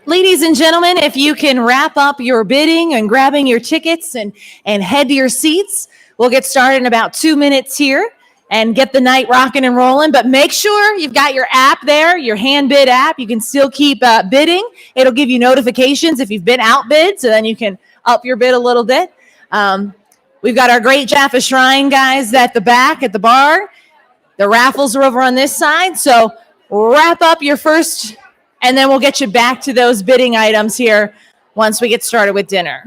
Ladies and gentlemen, if you can wrap up your bidding and grabbing your tickets and head to your seats, we'll get started in about 2 minutes here and get the night rocking and rolling. But make sure you've got your app there, your hand bid app. You can still keep bidding. It'll give you notifications if you've been outbid, so then you can up your bid a little bit. We've got our great Jaffa Shrine guys at the back at the bar. The raffles are over on this side. So wrap up your first, and then we'll get you back to those bidding items here once we get started with dinner.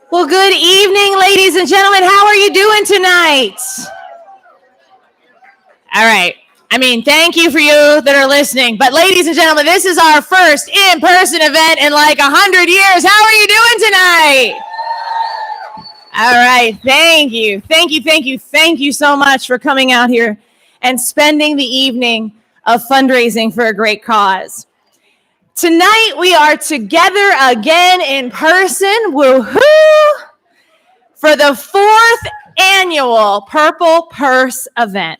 Well, good evening, ladies and gentlemen. How are you doing tonight? All right. Thank you for you that are listening. But ladies and gentlemen, this is our first in-person event in like 100 years. How are you doing tonight? All right. Thank you. Thank you so much for coming out here and spending the evening of fundraising for a great cause. Tonight, we are together again in person, woohoo, for the 4th annual Purple Purse event.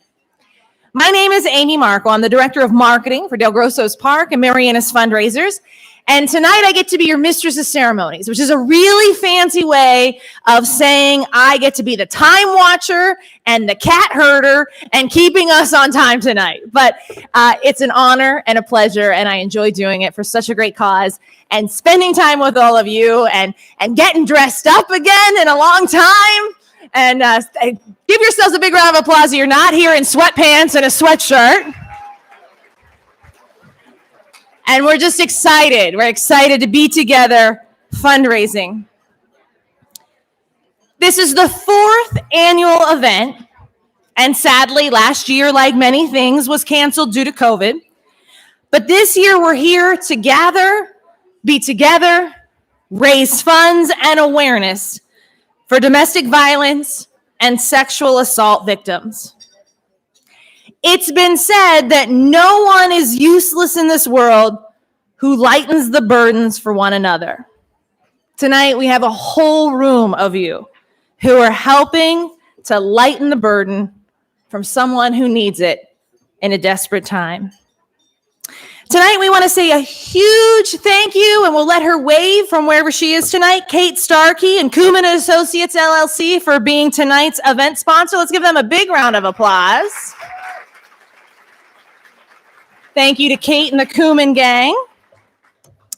My name is Amy Marco. I'm the Director of Marketing for Del Grosso's Park and Marianas Fundraisers. And tonight, I get to be your Mistress of Ceremonies, which is a really fancy way of saying I get to be the time watcher and the cat herder and keeping us on time tonight. But it's an honor and a pleasure, and I enjoy doing it for such a great cause and spending time with all of you and getting dressed up again in a long time. And give yourselves a big round of applause. You're not here in sweatpants and a sweatshirt. And we're just excited. We're excited to be together fundraising. This is the 4th annual event. And sadly, last year, like many things, was canceled due to COVID. But this year, we're here to gather, be together, raise funds and awareness for domestic violence and sexual assault victims. It's been said that no one is useless in this world who lightens the burdens for one another. Tonight, we have a whole room of you who are helping to lighten the burden from someone who needs it in a desperate time. Tonight, we want to say a huge thank you, and we'll let her wave from wherever she is tonight, Kate Starkey and Kuman Associates, LLC, for being tonight's event sponsor. Let's give them a big round of applause. Thank you to Kate and the Kuman gang.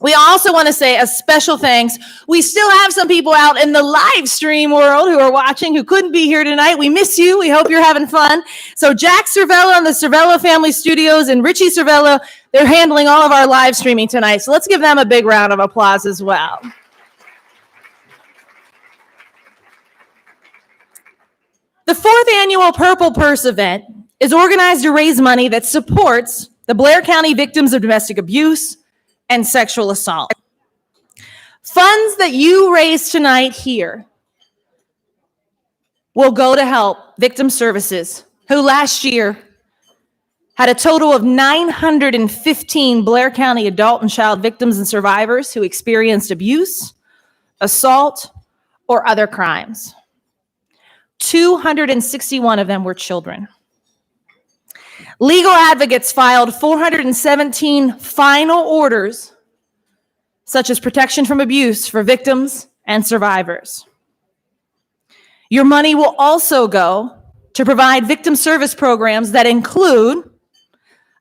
We also want to say a special thanks. We still have some people out in the live stream world who are watching who couldn't be here tonight. We miss you. We hope you're having fun. So Jack Cervello and the Cervello Family Studios and Richie Cervello, they're handling all of our live streaming tonight. So let's give them a big round of applause as well. The 4th annual Purple Purse event is organized to raise money that supports the Blair County victims of domestic abuse and sexual assault. Funds that you raise tonight here will go to help Victim Services, who last year had a total of 915 Blair County adult and child victims and survivors who experienced abuse, assault, or other crimes. 261 of them were children. Legal advocates filed 417 final orders, such as protection from abuse for victims and survivors. Your money will also go to provide victim service programs that include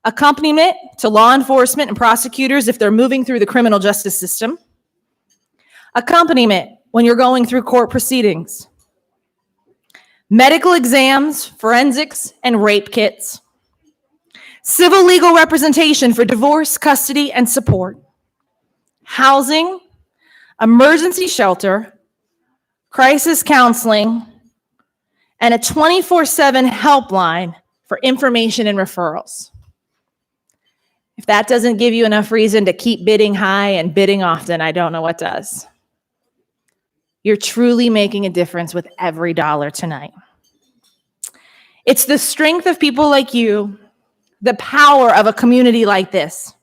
accompaniment to law enforcement and prosecutors if they're moving through the criminal justice system, accompaniment when you're going through court proceedings, medical exams, forensics, and rape kits, civil legal representation for divorce, custody, and support, housing, emergency shelter, crisis counseling, and a 24/7 helpline for information and referrals. If that doesn't give you enough reason to keep bidding high and bidding often, I don't know what does. You're truly making a difference with every dollar tonight. It's the strength of people like you, the power of a community like this.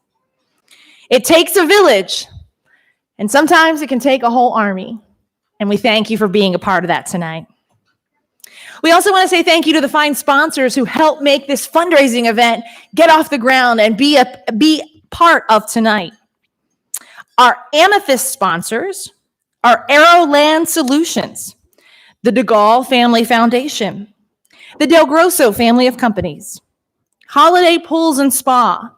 It takes a village, and sometimes it can take a whole army. And we thank you for being a part of that tonight. We also want to say thank you to the fine sponsors who helped make this fundraising event get off the ground and be part of tonight. Our Amethyst sponsors are Arrow Land Solutions, the DeGaulle Family Foundation, the Del Grosso Family of Companies, Holiday Pools and Spa,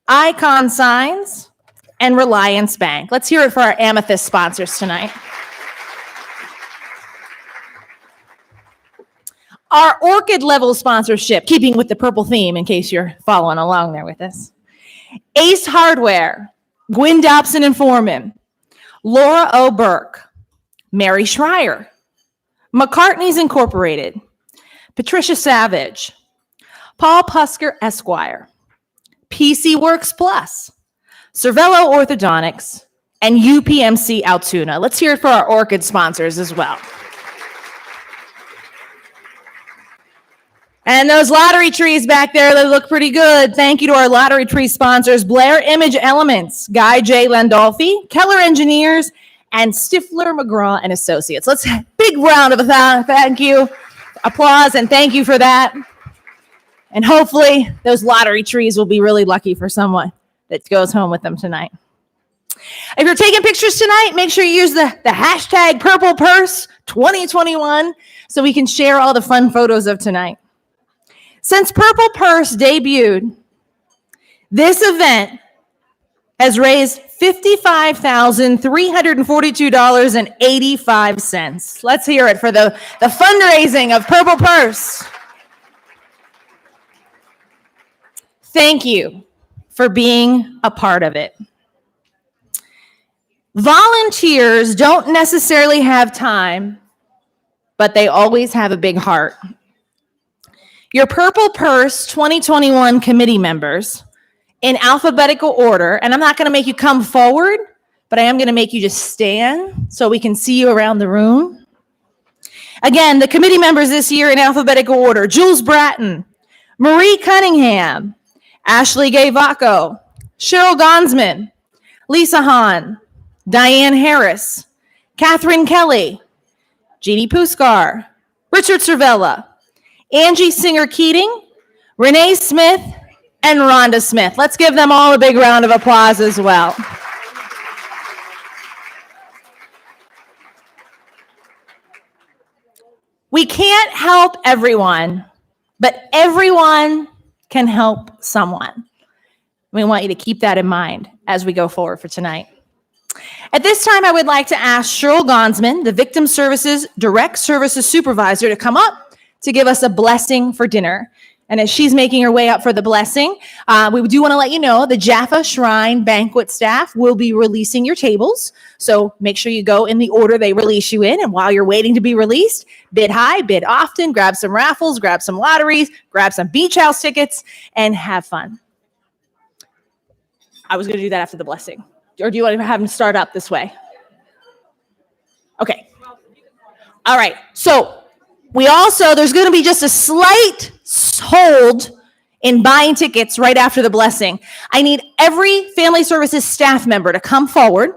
Icon Signs, and Reliance Bank. Let's hear it for our Amethyst sponsors tonight. Our Orchid Level sponsorship, keeping with the purple theme in case you're following along there with us. Ace Hardware, Gwyn Dobson and Foreman, Laura O. Burke, Mary Schreier, McCartney's Incorporated, Patricia Savage, Paul Pusker Esquire, PC Works Plus, Cervello Orthodontics, and UPMC Altoona. Let's hear it for our Orchid sponsors as well. And those lottery trees back there, they look pretty good. Thank you to our lottery tree sponsors, Blair Image Elements, Guy J. Landolfi, Keller Engineers, and Stifler, McGraw and Associates. Let's big round of thank you, applause, and thank you for that. And hopefully those lottery trees will be really lucky for someone that goes home with them tonight. If you're taking pictures tonight, make sure you use the hashtag Purple Purse 2021 so we can share all the fun photos of tonight. Since Purple Purse debuted, this event has raised $55,342.85. Let's hear it for the fundraising of Purple Purse. Thank you. for being a part of it. Volunteers don't necessarily have time, but they always have a big heart. Your Purple Purse 2021 committee members, in alphabetical order, and I'm not going to make you come forward, but I am going to make you just stand so we can see you around the room. Again, the committee members this year in alphabetical order: Jules Bratton, Marie Cunningham, Ashley Gay Vacco, Cheryl Gonsman, Lisa Hahn, Diane Harris, Catherine Kelly, Jeannie Puskar, Richard Cervella, Angie Singer-Keating, Renee Smith, and Rhonda Smith. Let's give them all a big round of applause as well. We can't help everyone, but everyone can help someone. We want you to keep that in mind as we go forward for tonight. At this time, I would like to ask Cheryl Gonsman, the Victim Services Direct Services Supervisor, to come up to give us a blessing for dinner. And as she's making her way up for the blessing, we do want to let you know the Jaffa Shrine banquet staff will be releasing your tables. So make sure you go in the order they release you in. And while you're waiting to be released, bid high, bid often, grab some raffles, grab some lotteries, grab some beach house tickets, and have fun. I was going to do that after the blessing. Or do you want to have them start up this way? Okay. All right. So there's going to be just a slight hold in buying tickets right after the blessing. I need every Family Services staff member to come forward.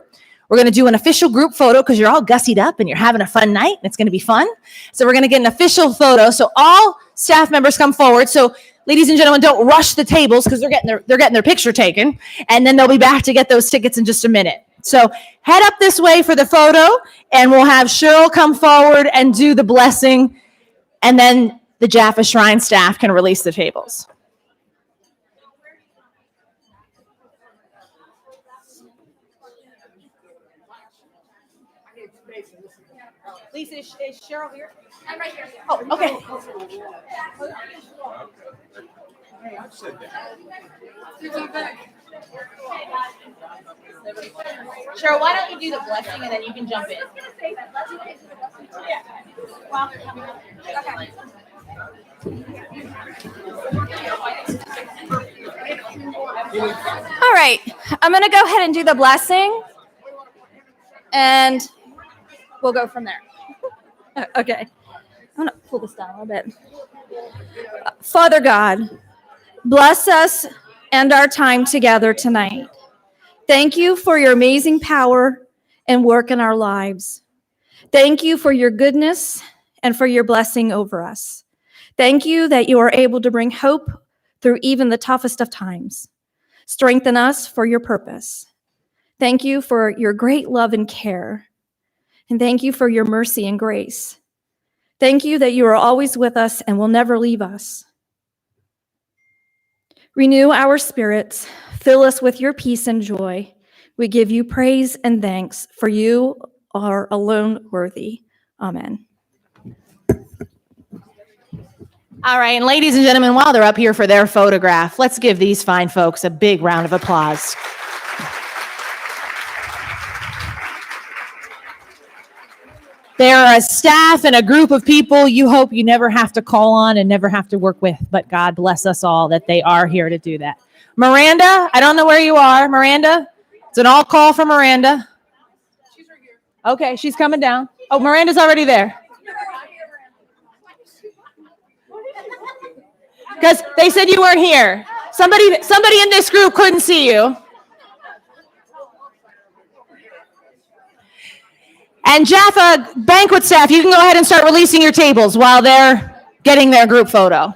We're going to do an official group photo because you're all gussied up and you're having a fun night and it's going to be fun. So we're going to get an official photo. So all staff members come forward. So ladies and gentlemen, don't rush the tables because they're getting their picture taken, and then they'll be back to get those tickets in just a minute. So head up this way for the photo, and we'll have Cheryl come forward and do the blessing, and then the Jaffa Shrine staff can release the tables. Lisa, is Cheryl here? I'm right here. Oh, okay. Cheryl, why don't you do the blessing and then you can jump in? All right, I'm going to go ahead and do the blessing, and we'll go from there. Okay, I'm going to pull this down a little bit. Father God, bless us and our time together tonight. Thank you for your amazing power and work in our lives. Thank you for your goodness and for your blessing over us. Thank you that you are able to bring hope through even the toughest of times. Strengthen us for your purpose. Thank you for your great love and care. And thank you for your mercy and grace. Thank you that you are always with us and will never leave us. Renew our spirits. Fill us with your peace and joy. We give you praise and thanks, for you are alone worthy. Amen. All right, and ladies and gentlemen, while they're up here for their photograph, let's give these fine folks a big round of applause. They're a staff and a group of people you hope you never have to call on and never have to work with, but God bless us all that they are here to do that. Miranda, I don't know where you are. Miranda, it's an all call for Miranda. She's right here. Okay, she's coming down. Oh, Miranda's already there. Because they said you weren't here. Somebody in this group couldn't see you. And Jaffa banquet staff, you can go ahead and start releasing your tables while they're getting their group photo.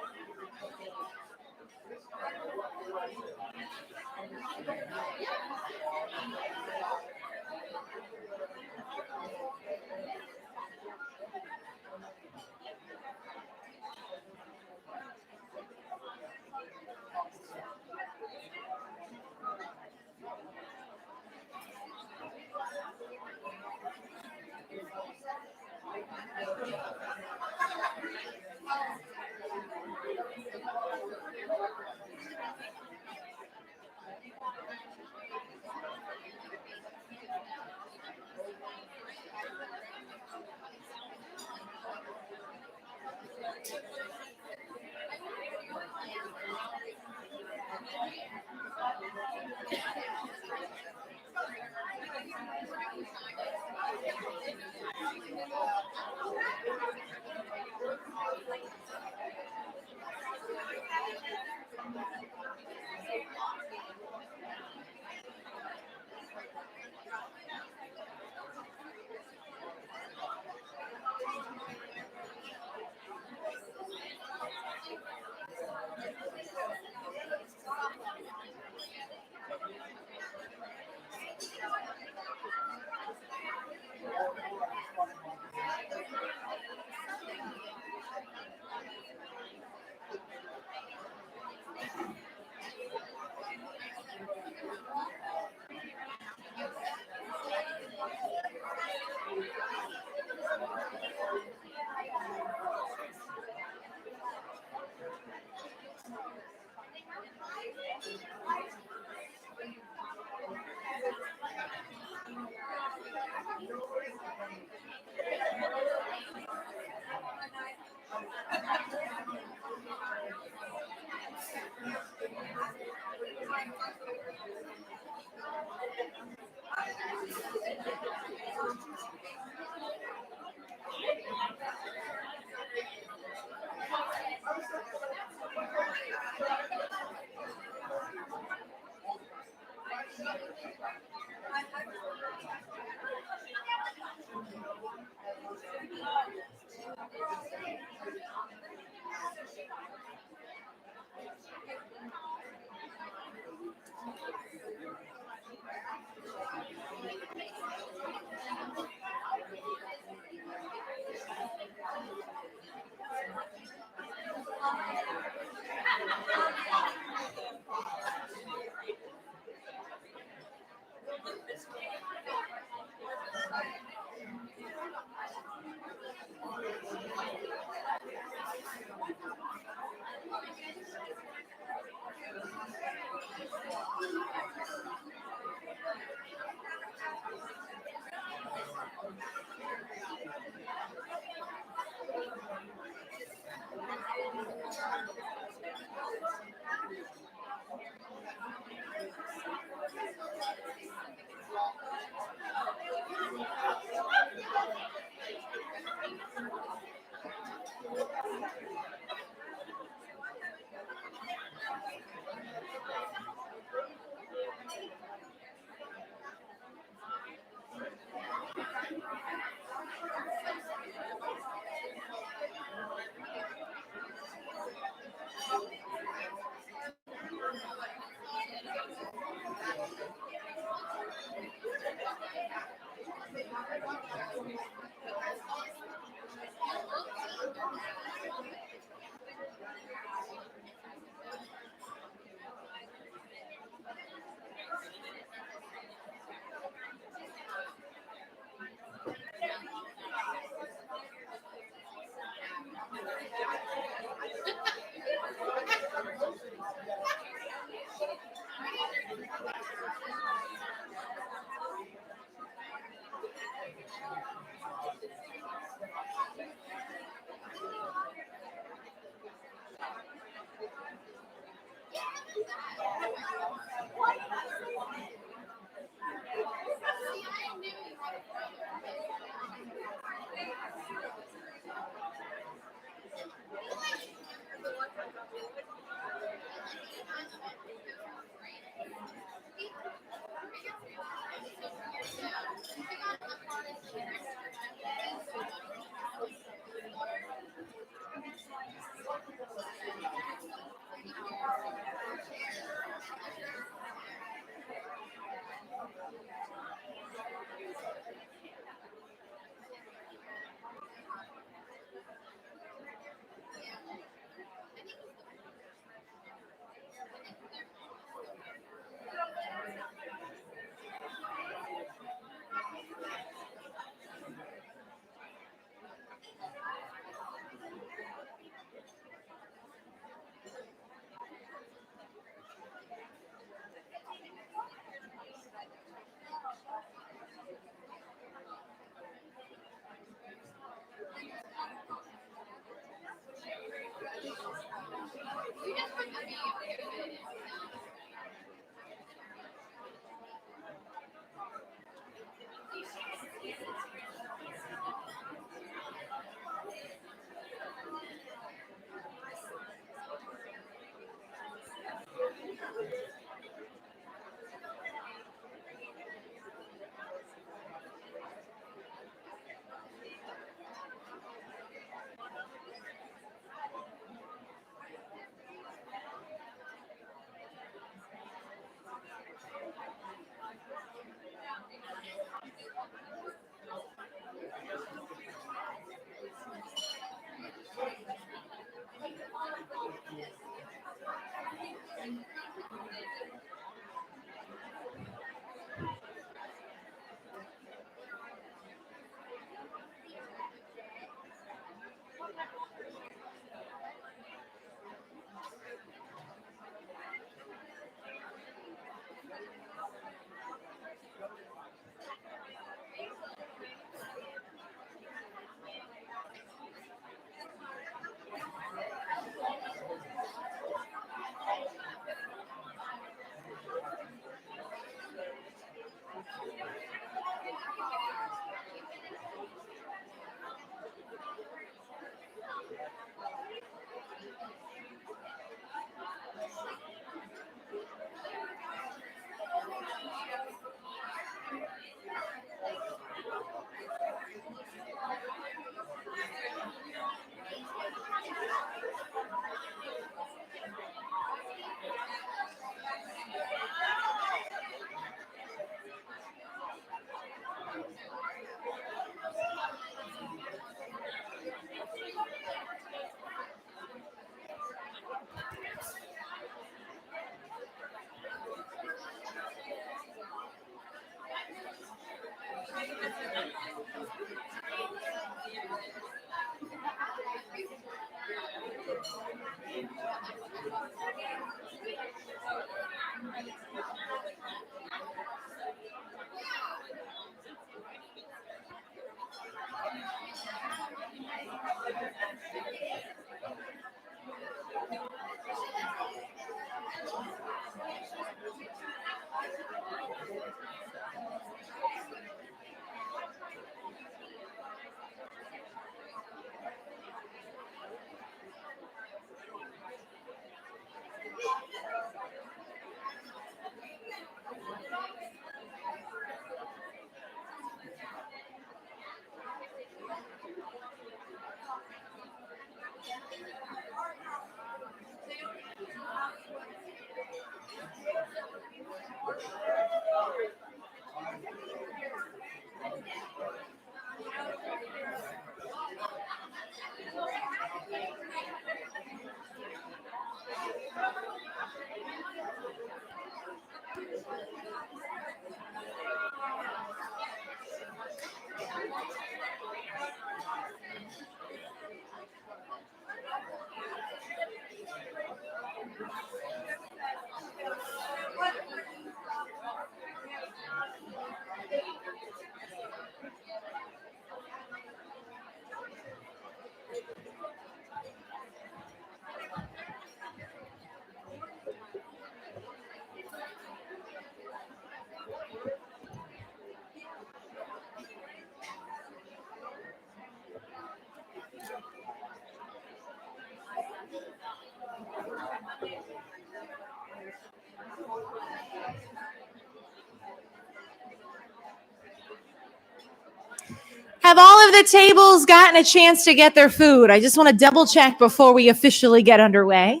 Have all of the tables gotten a chance to get their food? I just want to double check before we officially get underway.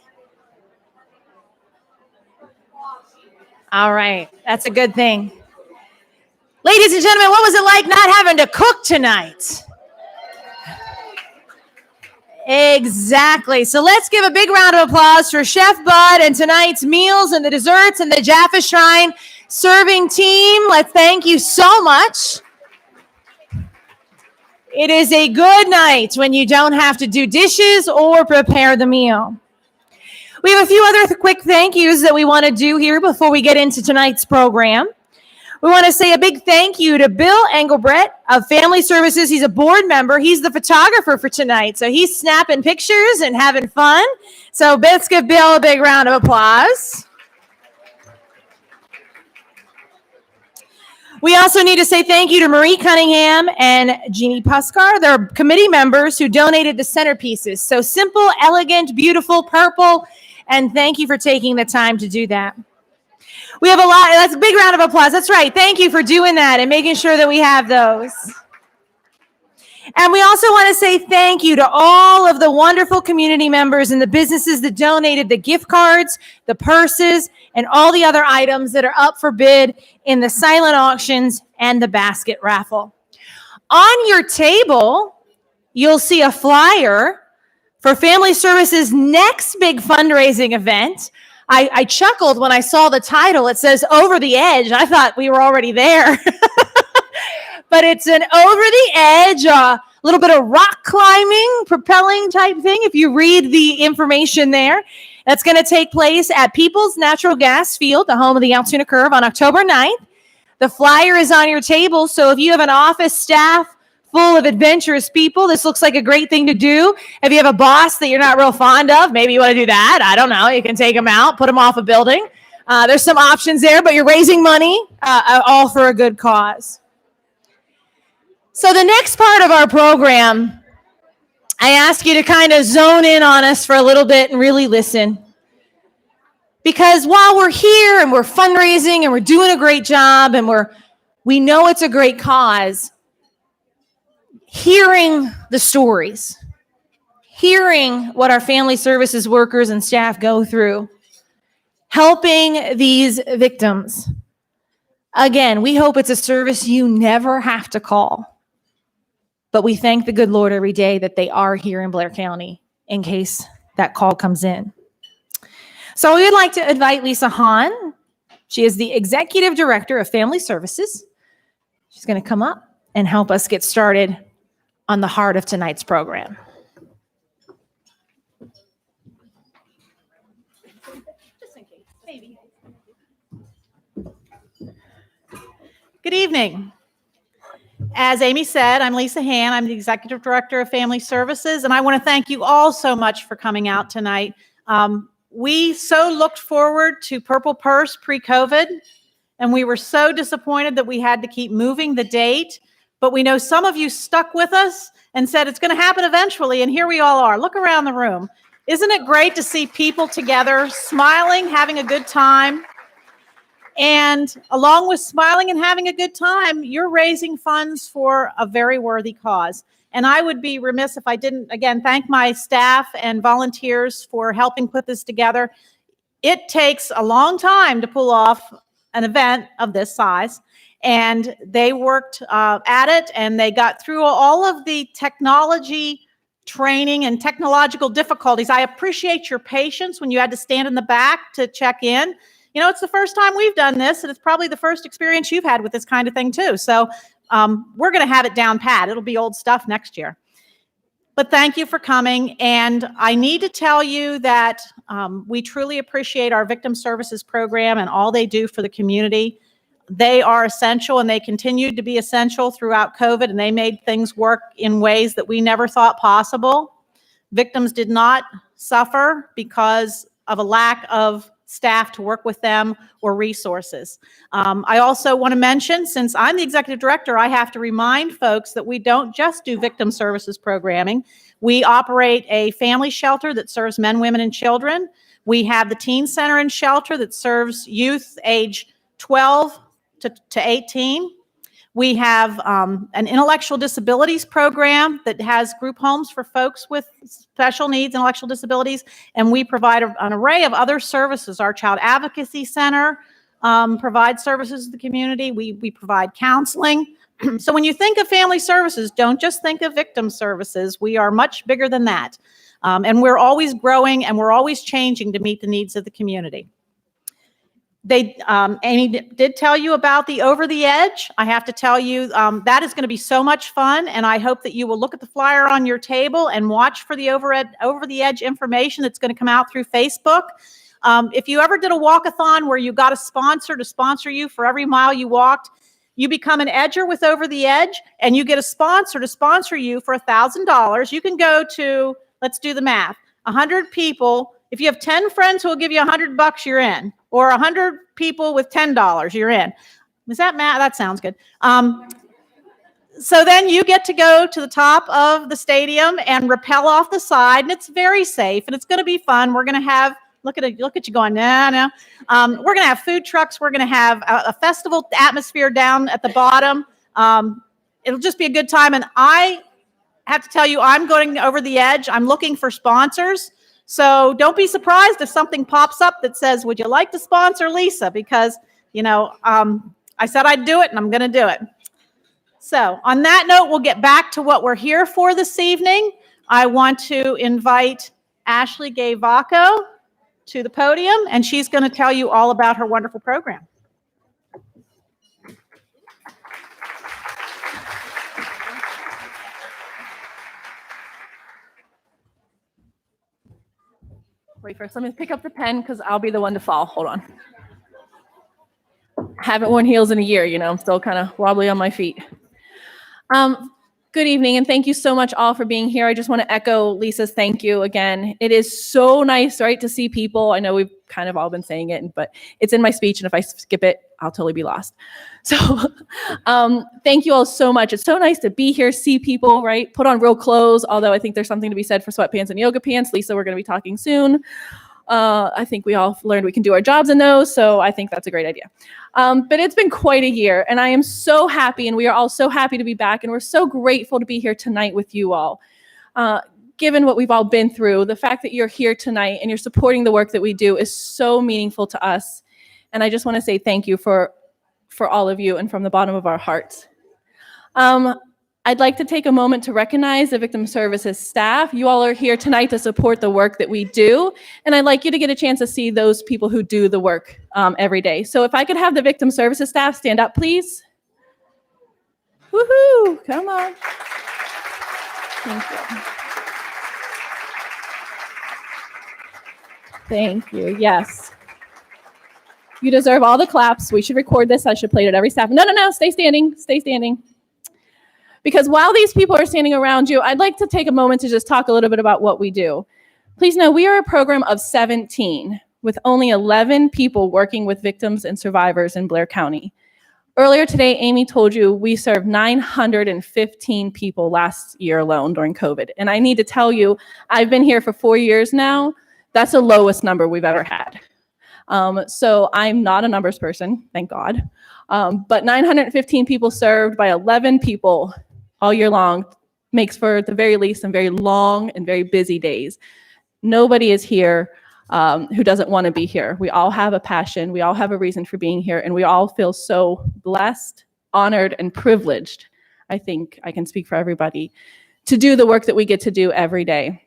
All right, that's a good thing. Ladies and gentlemen, what was it like not having to cook tonight? Exactly. So let's give a big round of applause for Chef Bud and tonight's meals and the desserts and the Jaffa Shrine serving team. Let's thank you so much. It is a good night when you don't have to do dishes or prepare the meal. We have a few other quick thank yous that we want to do here before we get into tonight's program. We want to say a big thank you to Bill Engelbrett of Family Services. He's a board member. He's the photographer for tonight. So he's snapping pictures and having fun. So let's give Bill a big round of applause. We also need to say thank you to Marie Cunningham and Jeannie Puskar. They're committee members who donated the centerpieces. So simple, elegant, beautiful, purple. And thank you for taking the time to do that. We have a lot. That's a big round of applause. That's right. Thank you for doing that and making sure that we have those. And we also want to say thank you to all of the wonderful community members and the businesses that donated the gift cards, the purses, and all the other items that are up for bid in the silent auctions and the basket raffle. On your table, you'll see a flyer for Family Services' next big fundraising event. I chuckled when I saw the title. It says Over the Edge. I thought we were already there. But it's an over the edge, a little bit of rock climbing, propelling type thing. If you read the information there, that's going to take place at People's Natural Gas Field, the home of the Altoona Curve, on October 9th. The flyer is on your table. So if you have an office staff full of adventurous people, this looks like a great thing to do. If you have a boss that you're not real fond of, maybe you want to do that. I don't know. You can take them out, put them off a building. There's some options there, but you're raising money, all for a good cause. So the next part of our program, I ask you to kind of zone in on us for a little bit and really listen. Because while we're here and we're fundraising and we're doing a great job and we know it's a great cause, hearing the stories, hearing what our family services workers and staff go through, helping these victims. Again, we hope it's a service you never have to call. But we thank the good Lord every day that they are here in Blair County in case that call comes in. So we would like to invite Lisa Hahn. She is the Executive Director of Family Services. She's going to come up and help us get started on the heart of tonight's program. Good evening. As Amy said, I'm Lisa Han. I'm the Executive Director of Family Services, and I want to thank you all so much for coming out tonight. We so looked forward to Purple Purse pre-COVID, and we were so disappointed that we had to keep moving the date, but we know some of you stuck with us and said it's going to happen eventually, and here we all are. Look around the room. Isn't it great to see people together, smiling, having a good time? And along with smiling and having a good time, you're raising funds for a very worthy cause. And I would be remiss if I didn't, again, thank my staff and volunteers for helping put this together. It takes a long time to pull off an event of this size. And they worked at it, and they got through all of the technology training and technological difficulties. I appreciate your patience when you had to stand in the back to check in. You know, it's the first time we've done this, and it's probably the first experience you've had with this kind of thing too. So we're going to have it down pat. It'll be old stuff next year. But thank you for coming. And I need to tell you that we truly appreciate our Victim Services Program and all they do for the community. They are essential, and they continued to be essential throughout COVID, and they made things work in ways that we never thought possible. Victims did not suffer because of a lack of staff to work with them or resources. I also want to mention, since I'm the executive director, I have to remind folks that we don't just do victim services programming. We operate a family shelter that serves men, women, and children. We have the teen center and shelter that serves youth age 12 to 18. We have an intellectual disabilities program that has group homes for folks with special needs, intellectual disabilities, and we provide an array of other services. Our Child Advocacy Center provides services to the community. We provide counseling. So when you think of family services, don't just think of victim services. We are much bigger than that. And we're always growing, and we're always changing to meet the needs of the community. Amy did tell you about the Over the Edge. I have to tell you, that is going to be so much fun, and I hope that you will look at the flyer on your table and watch for the Over the Edge information that's going to come out through Facebook. If you ever did a walkathon where you got a sponsor to sponsor you for every mile you walked, you become an edger with Over the Edge, and you get a sponsor to sponsor you for $1,000. You can go to, let's do the math, 100 people. If you have 10 friends who will give you $100, you're in. Or 100 people with $10, you're in. Is that math? That sounds good. So then you get to go to the top of the stadium and rappel off the side, and it's very safe, and it's going to be fun. We're going to have, look at you going, no. We're going to have food trucks. We're going to have a festival atmosphere down at the bottom. It'll just be a good time, and I have to tell you, I'm going over the edge. I'm looking for sponsors. So don't be surprised if something pops up that says, would you like to sponsor Lisa? Because, you know, I said I'd do it, and I'm going to do it. So on that note, we'll get back to what we're here for this evening. I want to invite Ashley Gay-Vaco to the podium, and she's going to tell you all about her wonderful program. Wait, first let me pick up the pen because I'll be the one to fall. Hold on. Haven't worn heels in a year, you know, I'm still kind of wobbly on my feet. Good evening, and thank you so much all for being here. I just want to echo Lisa's thank you again. It is so nice, right, to see people. I know we've kind of all been saying it, but it's in my speech, and if I skip it, I'll totally be lost. So thank you all so much. It's so nice to be here, see people, right, put on real clothes, although I think there's something to be said for sweatpants and yoga pants. Lisa, we're going to be talking soon. I think we all learned we can do our jobs in those, so I think that's a great idea. But it's been quite a year, and I am so happy, and we are all so happy to be back, and we're so grateful to be here tonight with you all. Given what we've all been through, the fact that you're here tonight and you're supporting the work that we do is so meaningful to us, and I just want to say thank you for all of you and from the bottom of our hearts. I'd like to take a moment to recognize the Victim Services staff. You all are here tonight to support the work that we do, and I'd like you to get a chance to see those people who do the work every day. So if I could have the Victim Services staff stand up, please. Woohoo! Come on. Thank you. Thank you. Yes. You deserve all the claps. We should record this. I should play it at every staff. No. Stay standing. Stay standing. Because while these people are standing around you, I'd like to take a moment to just talk a little bit about what we do. Please know we are a program of 17 with only 11 people working with victims and survivors in Blair County. Earlier today, Amy told you we served 915 people last year alone during COVID. And I need to tell you, I've been here for 4 years now. That's the lowest number we've ever had. So I'm not a numbers person, thank God. But 915 people served by 11 people all year long makes for, at the very least, some very long and very busy days. Nobody is here who doesn't want to be here. We all have a passion. We all have a reason for being here. And we all feel so blessed, honored, and privileged, I think I can speak for everybody, to do the work that we get to do every day.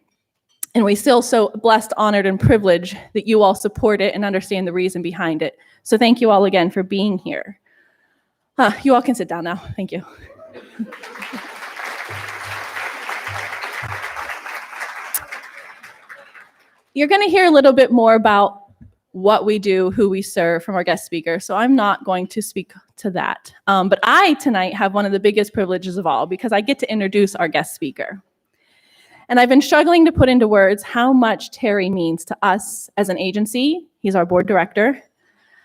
And we feel so blessed, honored, and privileged that you all support it and understand the reason behind it. So thank you all again for being here. You all can sit down now. Thank you. You're going to hear a little bit more about what we do, who we serve from our guest speaker. So I'm not going to speak to that. But I tonight have one of the biggest privileges of all because I get to introduce our guest speaker. And I've been struggling to put into words how much Terry means to us as an agency. He's our board director.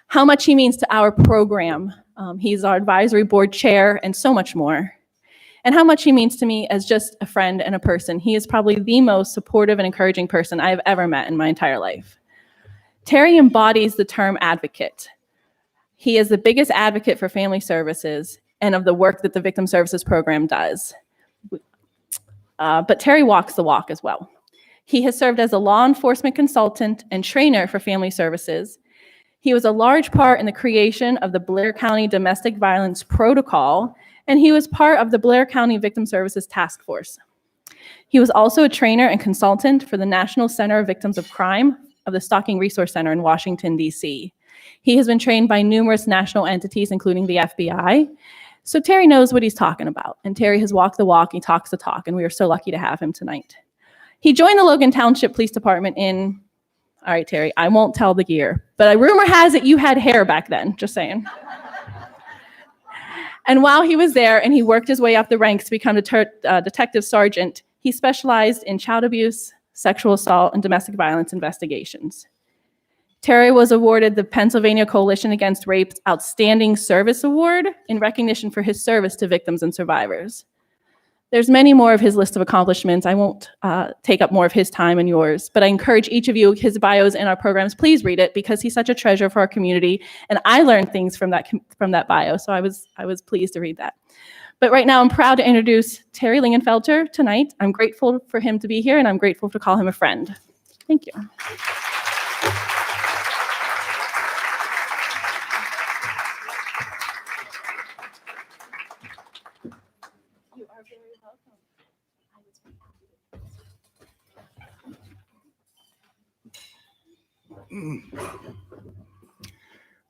How much he means to our program. He's our advisory board chair and so much more. And how much he means to me as just a friend and a person. He is probably the most supportive and encouraging person I have ever met in my entire life. Terry embodies the term advocate. He is the biggest advocate for family services and of the work that the Victim Services Program does. But Terry walks the walk as well. He has served as a law enforcement consultant and trainer for family services. He was a large part in the creation of the Blair County Domestic Violence Protocol, and he was part of the Blair County Victim Services Task Force. He was also a trainer and consultant for the National Center of Victims of Crime of the Stalking Resource Center in Washington, D.C. He has been trained by numerous national entities, including the FBI. So Terry knows what he's talking about, and Terry has walked the walk, he talks the talk, and we are so lucky to have him tonight. He joined the Logan Township Police Department in, all right, Terry, I won't tell the year, but a rumor has it you had hair back then, just saying. And while he was there and he worked his way up the ranks to become a detective sergeant, he specialized in child abuse, sexual assault, and domestic violence investigations. Terry was awarded the Pennsylvania Coalition Against Rape's Outstanding Service Award in recognition for his service to victims and survivors. There's many more of his list of accomplishments. I won't take up more of his time and yours, but I encourage each of you, his bios in our programs, please read it because he's such a treasure for our community. And I learned things from that bio, so I was pleased to read that. But right now I'm proud to introduce Terry Lingenfelter tonight. I'm grateful for him to be here and I'm grateful to call him a friend. Thank you.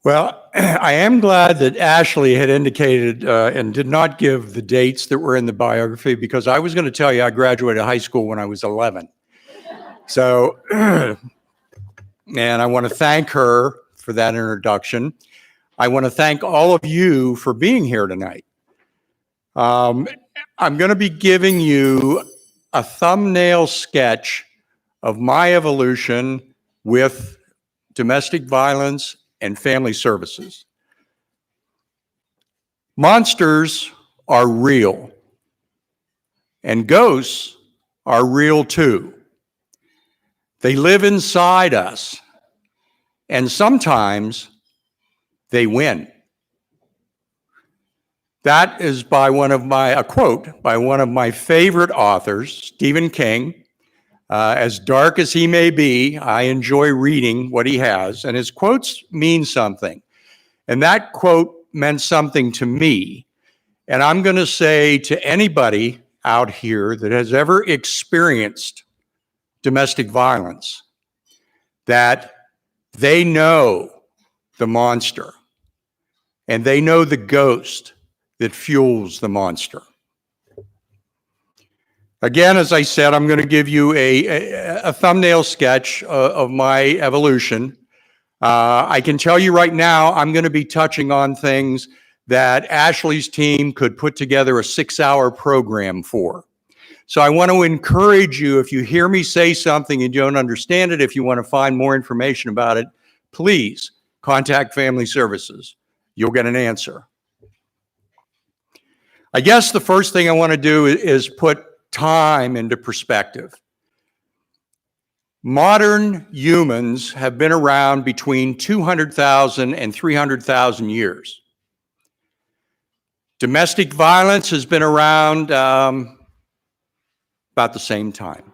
Well, I am glad that Ashley had indicated and did not give the dates that were in the biography because I was going to tell you I graduated high school when I was 11. So, and I want to thank her for that introduction. I want to thank all of you for being here tonight. I'm going to be giving you a thumbnail sketch of my evolution with domestic violence and family services. Monsters are real, and ghosts are real too. They live inside us, and sometimes they win. That is by a quote by one of my favorite authors, Stephen King. As dark as he may be, I enjoy reading what he has, and his quotes mean something. And that quote meant something to me. And I'm going to say to anybody out here that has ever experienced domestic violence that they know the monster and they know the ghost that fuels the monster. Again, as I said, I'm going to give you a thumbnail sketch of my evolution. I can tell you right now, I'm going to be touching on things that Ashley's team could put together a 6-hour program for. So I want to encourage you, if you hear me say something and you don't understand it, if you want to find more information about it, please contact Family Services. You'll get an answer. I guess the first thing I want to do is put time into perspective. Modern humans have been around between 200,000 and 300,000 years. Domestic violence has been around about the same time.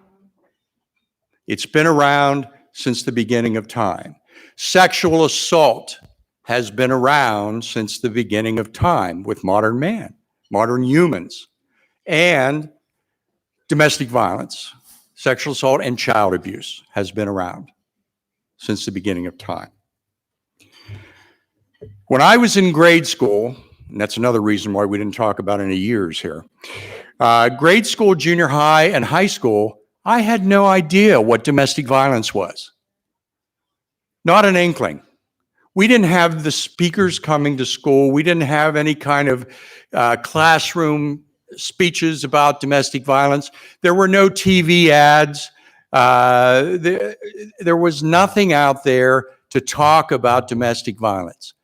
It's been around since the beginning of time. Sexual assault has been around since the beginning of time with modern man, modern humans, and domestic violence, sexual assault, and child abuse has been around since the beginning of time. When I was in grade school, and that's another reason why we didn't talk about any years here, grade school, junior high, and high school, I had no idea what domestic violence was. Not an inkling. We didn't have the speakers coming to school. We didn't have any kind of classroom speeches about domestic violence. There were no TV ads. There was nothing out there to talk about domestic violence.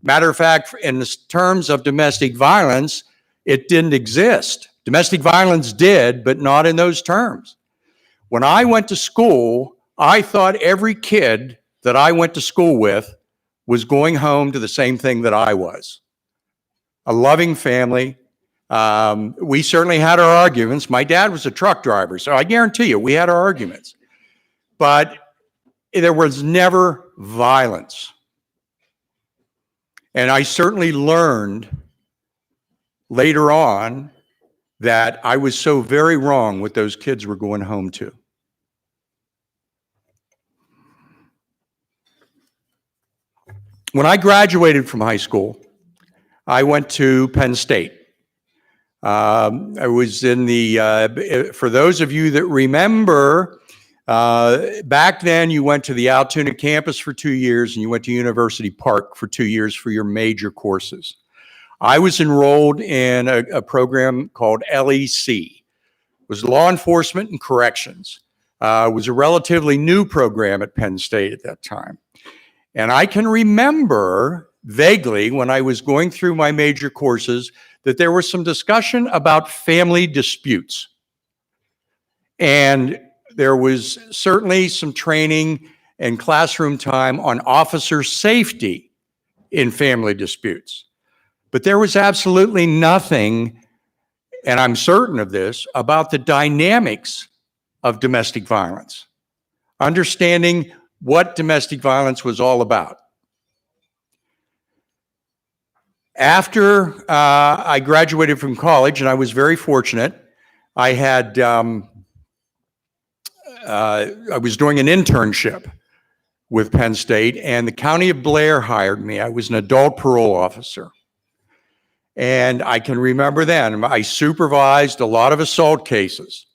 Matter of fact, in the terms of domestic violence, it didn't exist. Domestic violence did, but not in those terms. When I went to school, I thought every kid that I went to school with was going home to the same thing that I was. A loving family. We certainly had our arguments. My dad was a truck driver, so I guarantee you we had our arguments. But there was never violence. And I certainly learned later on that I was so very wrong what those kids were going home to. When I graduated from high school, I went to Penn State. I was in the, for those of you that remember, back then you went to the Altoona campus for 2 years and you went to University Park for 2 years for your major courses. I was enrolled in a program called LEC. It was Law Enforcement and Corrections. It was a relatively new program at Penn State at that time. And I can remember vaguely when I was going through my major courses that there was some discussion about family disputes. And there was certainly some training and classroom time on officer safety in family disputes. But there was absolutely nothing, and I'm certain of this, about the dynamics of domestic violence. Understanding what domestic violence was all about. After I graduated from college, and I was very fortunate, I had I was doing an internship with Penn State, and the County of Blair hired me. I was an adult parole officer. And I can remember then, I supervised a lot of assault cases.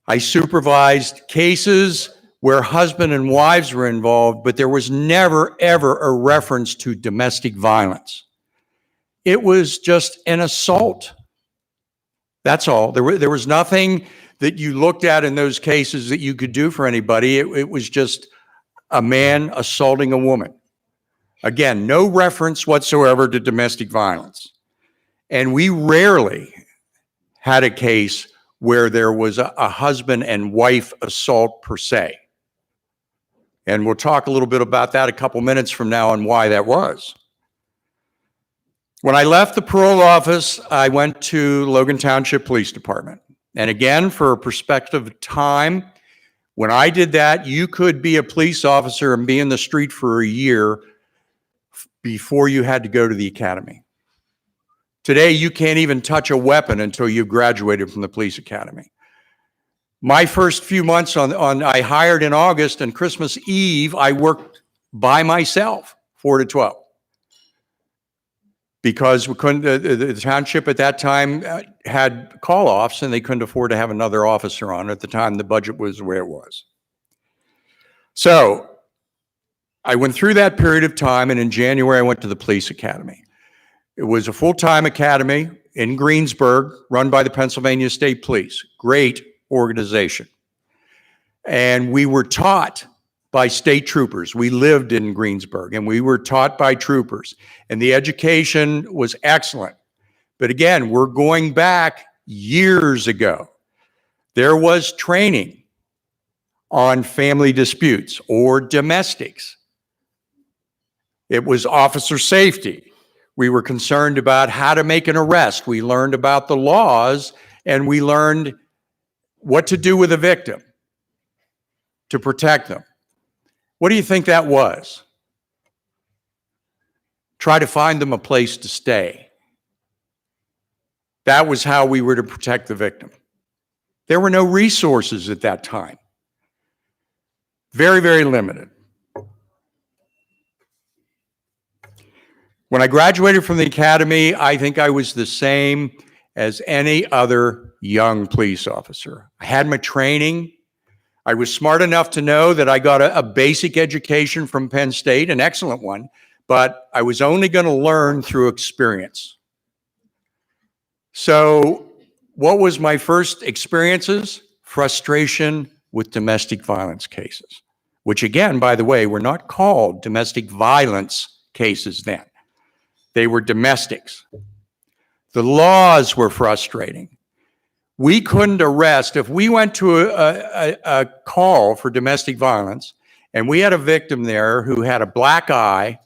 I supervised cases where husband and wives were involved, but there was never, ever a reference to domestic violence. It was just an assault. That's all. There was nothing that you looked at in those cases that you could do for anybody. It was just a man assaulting a woman. Again, no reference whatsoever to domestic violence. And we rarely had a case where there was a husband and wife assault per se. And we'll talk a little bit about that a couple minutes from now and why that was. When I left the parole office, I went to Logan Township Police Department. And again, for a perspective of time, when I did that, you could be a police officer and be in the street for a year before you had to go to the academy. Today, you can't even touch a weapon until you've graduated from the police academy. My first few months I hired in August, and Christmas Eve, I worked by myself, 4 to 12. because we couldn't, the township at that time had call-offs and they couldn't afford to have another officer on. At the time, the budget was where it was. So I went through that period of time, and in January, I went to the police academy. It was a full-time academy in Greensburg, run by the Pennsylvania State Police. Great organization. And we were taught by state troopers. We lived in Greensburg, and we were taught by troopers. And the education was excellent. But again, we're going back years ago. There was training on family disputes or domestics. It was officer safety. We were concerned about how to make an arrest. We learned about the laws, and we learned what to do with a victim to protect them. What do you think that was? Try to find them a place to stay. That was how we were to protect the victim. There were no resources at that time. Very, very limited. When I graduated from the academy, I think I was the same as any other young police officer. I had my training. I was smart enough to know that I got a basic education from Penn State, an excellent one, but I was only going to learn through experience. So what was my first experiences? Frustration with domestic violence cases, which again, by the way, were not called domestic violence cases then. They were domestics. The laws were frustrating. We couldn't arrest. If we went to a call for domestic violence and we had a victim there who had a black eye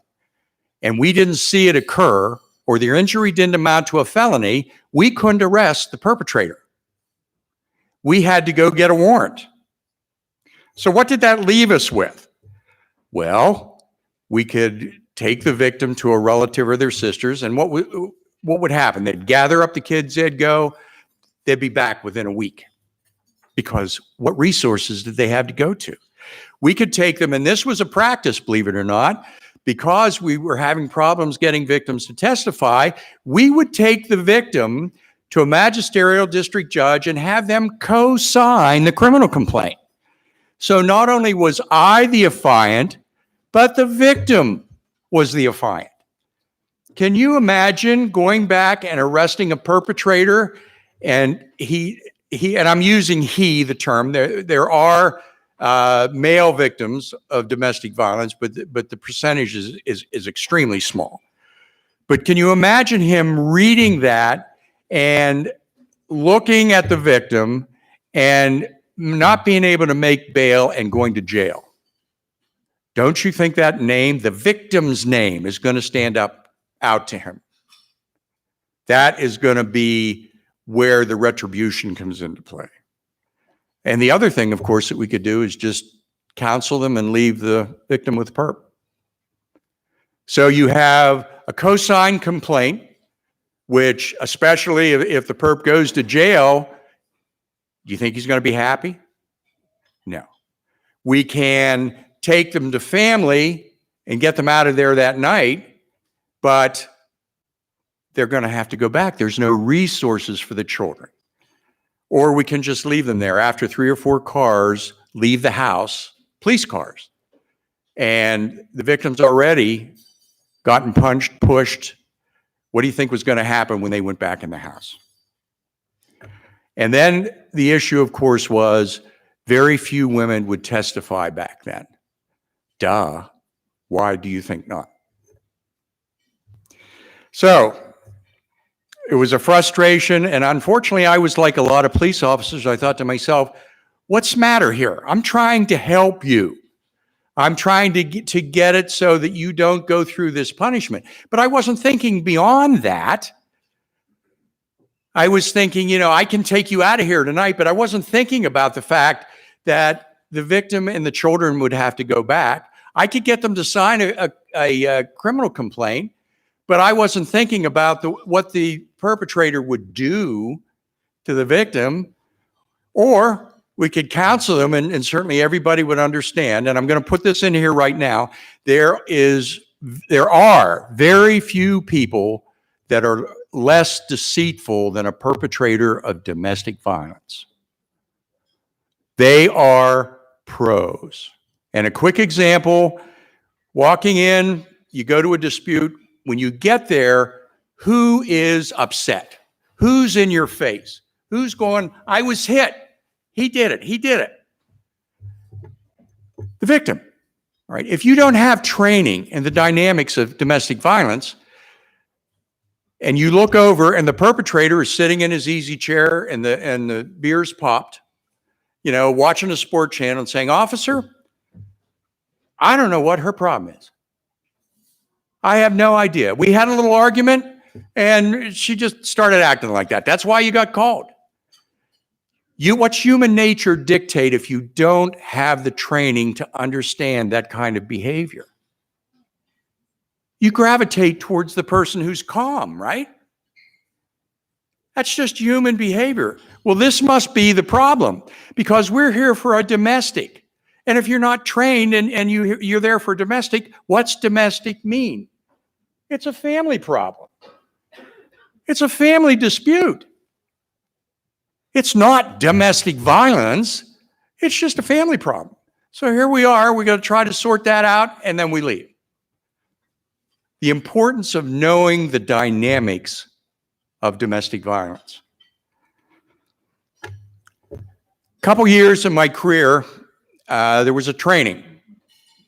and we didn't see it occur, or their injury didn't amount to a felony, we couldn't arrest the perpetrator. We had to go get a warrant. So what did that leave us with? Well, we could take the victim to a relative or their sisters, and what would happen? They'd gather up the kids, they'd go, they'd be back within a week. Because what resources did they have to go to? We could take them, and this was a practice, believe it or not, because we were having problems getting victims to testify, we would take the victim to a magisterial district judge and have them co-sign the criminal complaint. So not only was I the affiant, but the victim was the affiant. Can you imagine going back and arresting a perpetrator, and and I'm using he, the term, there are male victims of domestic violence, but the percentage is extremely small. But can you imagine him reading that and looking at the victim and not being able to make bail and going to jail? Don't you think that name, the victim's name, is going to stand out to him? That is going to be where the retribution comes into play. And the other thing, of course, that we could do is just counsel them and leave the victim with perp. So you have a co-signed complaint, which, especially if the perp goes to jail, do you think he's going to be happy? No. We can take them to family and get them out of there that night, but they're going to have to go back. There's no resources for the children. Or we can just leave them there. After 3 or 4 cars leave the house, police cars, and the victim's already gotten punched, pushed. What do you think was going to happen when they went back in the house? And then the issue, of course, was very few women would testify back then. Duh. Why do you think not? So it was a frustration, and unfortunately, I was like a lot of police officers. I thought to myself, what's the matter here? I'm trying to help you. I'm trying to get it so that you don't go through this punishment. But I wasn't thinking beyond that. I was thinking, I can take you out of here tonight, but I wasn't thinking about the fact that the victim and the children would have to go back. I could get them to sign a criminal complaint, but I wasn't thinking about what the perpetrator would do to the victim. Or we could counsel them, and certainly everybody would understand. And I'm going to put this in here right now. There are very few people that are less deceitful than a perpetrator of domestic violence. They are pros. And a quick example, walking in, you go to a dispute. When you get there, who is upset? Who's in your face? Who's going, I was hit. He did it. He did it. The victim. All right. If you don't have training in the dynamics of domestic violence, and you look over and the perpetrator is sitting in his easy chair and the beer's popped, watching a sport channel and saying, officer, I don't know what her problem is. I have no idea. We had a little argument and she just started acting like that. That's why you got called. What's human nature dictate if you don't have the training to understand that kind of behavior? You gravitate towards the person who's calm, right? That's just human behavior. Well, this must be the problem because we're here for a domestic. And if you're not trained and you're there for domestic, what's domestic mean? It's a family problem. It's a family dispute. It's not domestic violence. It's just a family problem. So here we are. We're going to try to sort that out, and then we leave. The importance of knowing the dynamics of domestic violence. A couple years in my career, there was a training,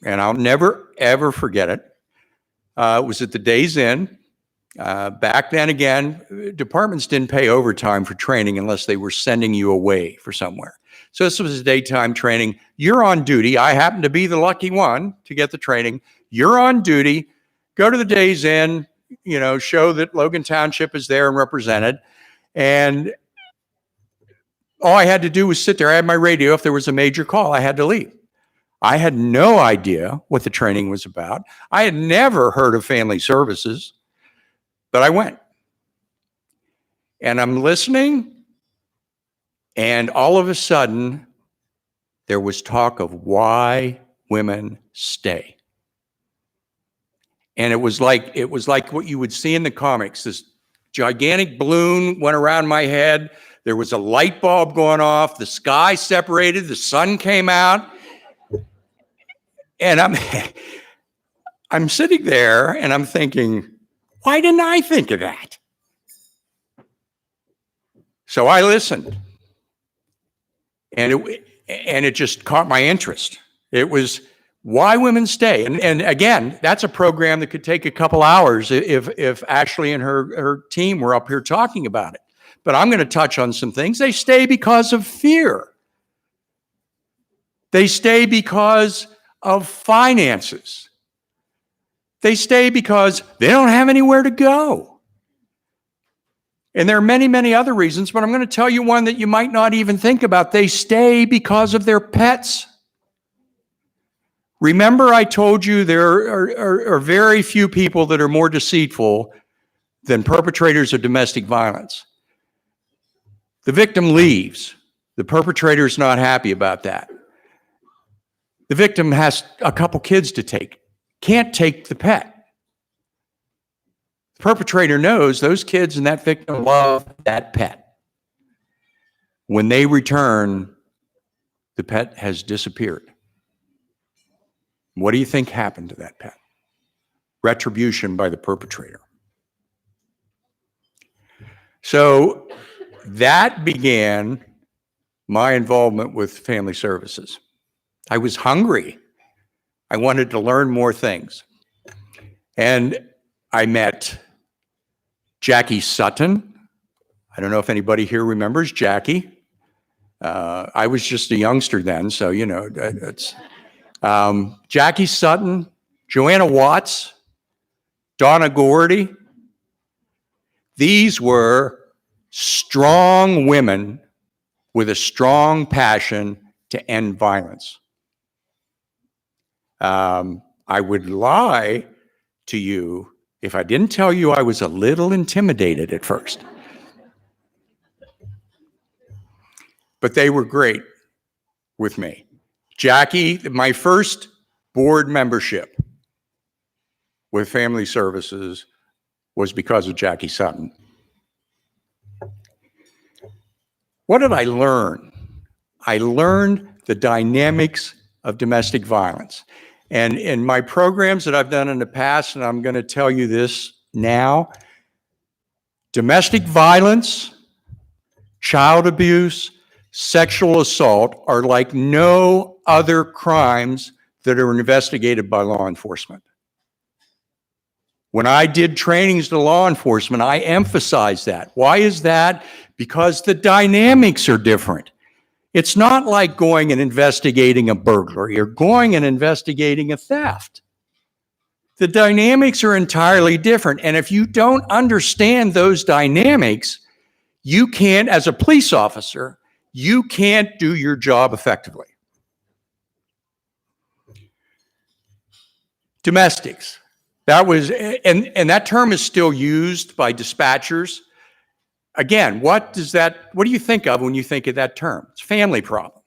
and I'll never, ever forget it. It was at the Days Inn. Back then, again, departments didn't pay overtime for training unless they were sending you away for somewhere. So this was a daytime training. You're on duty. I happen to be the lucky one to get the training. You're on duty. Go to the Days Inn, show that Logan Township is there and represented. And all I had to do was sit there. I had my radio. If there was a major call, I had to leave. I had no idea what the training was about. I had never heard of family services. But I went, and I'm listening, and all of a sudden, there was talk of why women stay. And it was like what you would see in the comics. This gigantic balloon went around my head. There was a light bulb going off. The sky separated. The sun came out. And I'm sitting there, and I'm thinking, why didn't I think of that? So I listened, and it just caught my interest. It was why women stay, and again, that's a program that could take a couple hours if Ashley and her team were up here talking about it. But I'm going to touch on some things. They stay because of fear. They stay because of finances. They stay because they don't have anywhere to go. And there are many, many other reasons, but I'm going to tell you one that you might not even think about. They stay because of their pets. Remember, I told you there are very few people that are more deceitful than perpetrators of domestic violence. The victim leaves. The perpetrator is not happy about that. The victim has a couple kids to take. Can't take the pet. The perpetrator knows those kids and that victim love that pet. When they return, the pet has disappeared. What do you think happened to that pet? Retribution by the perpetrator. So that began my involvement with family services. I was hungry. I wanted to learn more things. And I met Jackie Sutton. I don't know if anybody here remembers Jackie. I was just a youngster then, so that's Jackie Sutton, Joanna Watts, Donna Gordy. These were strong women with a strong passion to end violence. I would lie to you if I didn't tell you I was a little intimidated at first. But they were great with me. Jackie, my first board membership with Family Services was because of Jackie Sutton. What did I learn? I learned the dynamics of domestic violence. And in my programs that I've done in the past, and I'm going to tell you this now, domestic violence, child abuse, sexual assault are like no other crimes that are investigated by law enforcement. When I did trainings to law enforcement, I emphasized that. Why is that? Because the dynamics are different. It's not like going and investigating a burglary or going and investigating a theft. The dynamics are entirely different. And if you don't understand those dynamics, you can't, as a police officer, you can't do your job effectively. Domestics. That was, and that term is still used by dispatchers. Again, what do you think of when you think of that term? It's a family problem.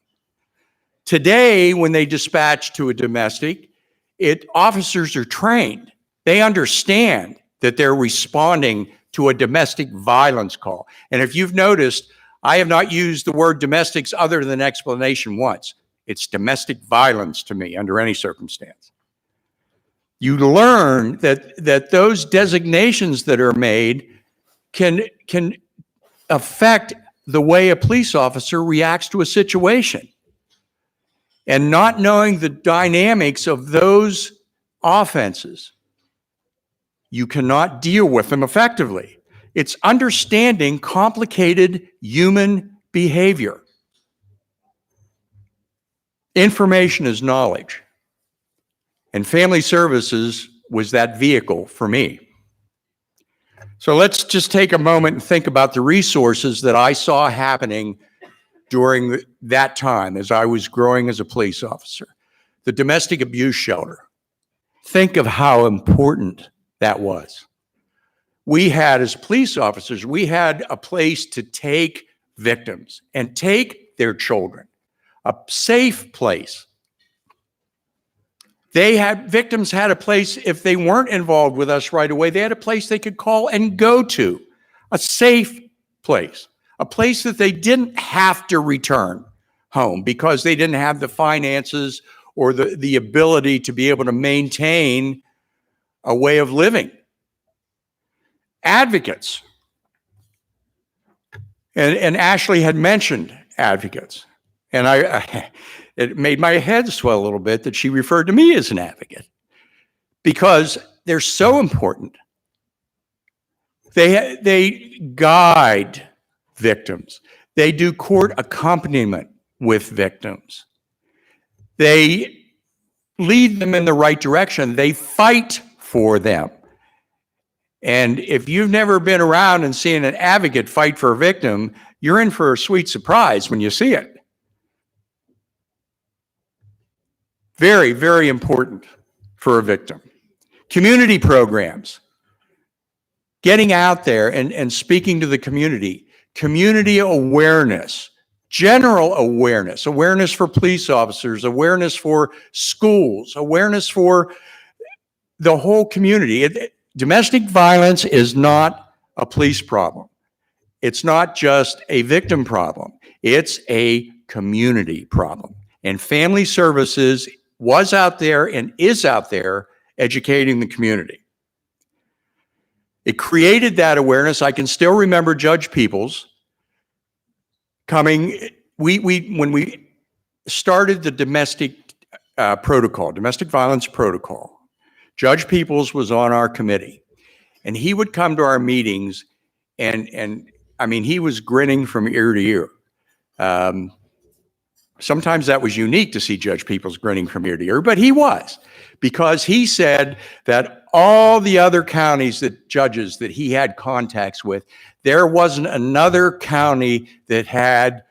Today, when they dispatch to a domestic, officers are trained. They understand that they're responding to a domestic violence call. And if you've noticed, I have not used the word domestics other than explanation once. It's domestic violence to me under any circumstance. You learn that those designations that are made can affect the way a police officer reacts to a situation. And not knowing the dynamics of those offenses, you cannot deal with them effectively. It's understanding complicated human behavior. Information is knowledge. And family services was that vehicle for me. So let's just take a moment and think about the resources that I saw happening during that time as I was growing as a police officer. The domestic abuse shelter. Think of how important that was. We had, as police officers, we had a place to take victims and take their children, a safe place. Victims had a place, if they weren't involved with us right away, they had a place they could call and go to, a safe place, a place that they didn't have to return home because they didn't have the finances or the ability to be able to maintain a way of living. Advocates. And Ashley had mentioned advocates. And it made my head swell a little bit that she referred to me as an advocate because they're so important. They guide victims. They do court accompaniment with victims. They lead them in the right direction. They fight for them. And if you've never been around and seen an advocate fight for a victim, you're in for a sweet surprise when you see it. Very, very important for a victim. Community programs. Getting out there and speaking to the community. Community awareness. General awareness. Awareness for police officers. Awareness for schools. Awareness for the whole community. Domestic violence is not a police problem. It's not just a victim problem. It's a community problem. And family services was out there and is out there educating the community. It created that awareness. I can still remember Judge Peoples coming. When we started the domestic violence protocol, Judge Peoples was on our committee, and he would come to our meetings, and I mean, he was grinning from ear to ear. Sometimes that was unique to see Judge Peoples grinning from ear to ear, but he was, because he said that all the other counties judges that he had contacts with, there wasn't another county that had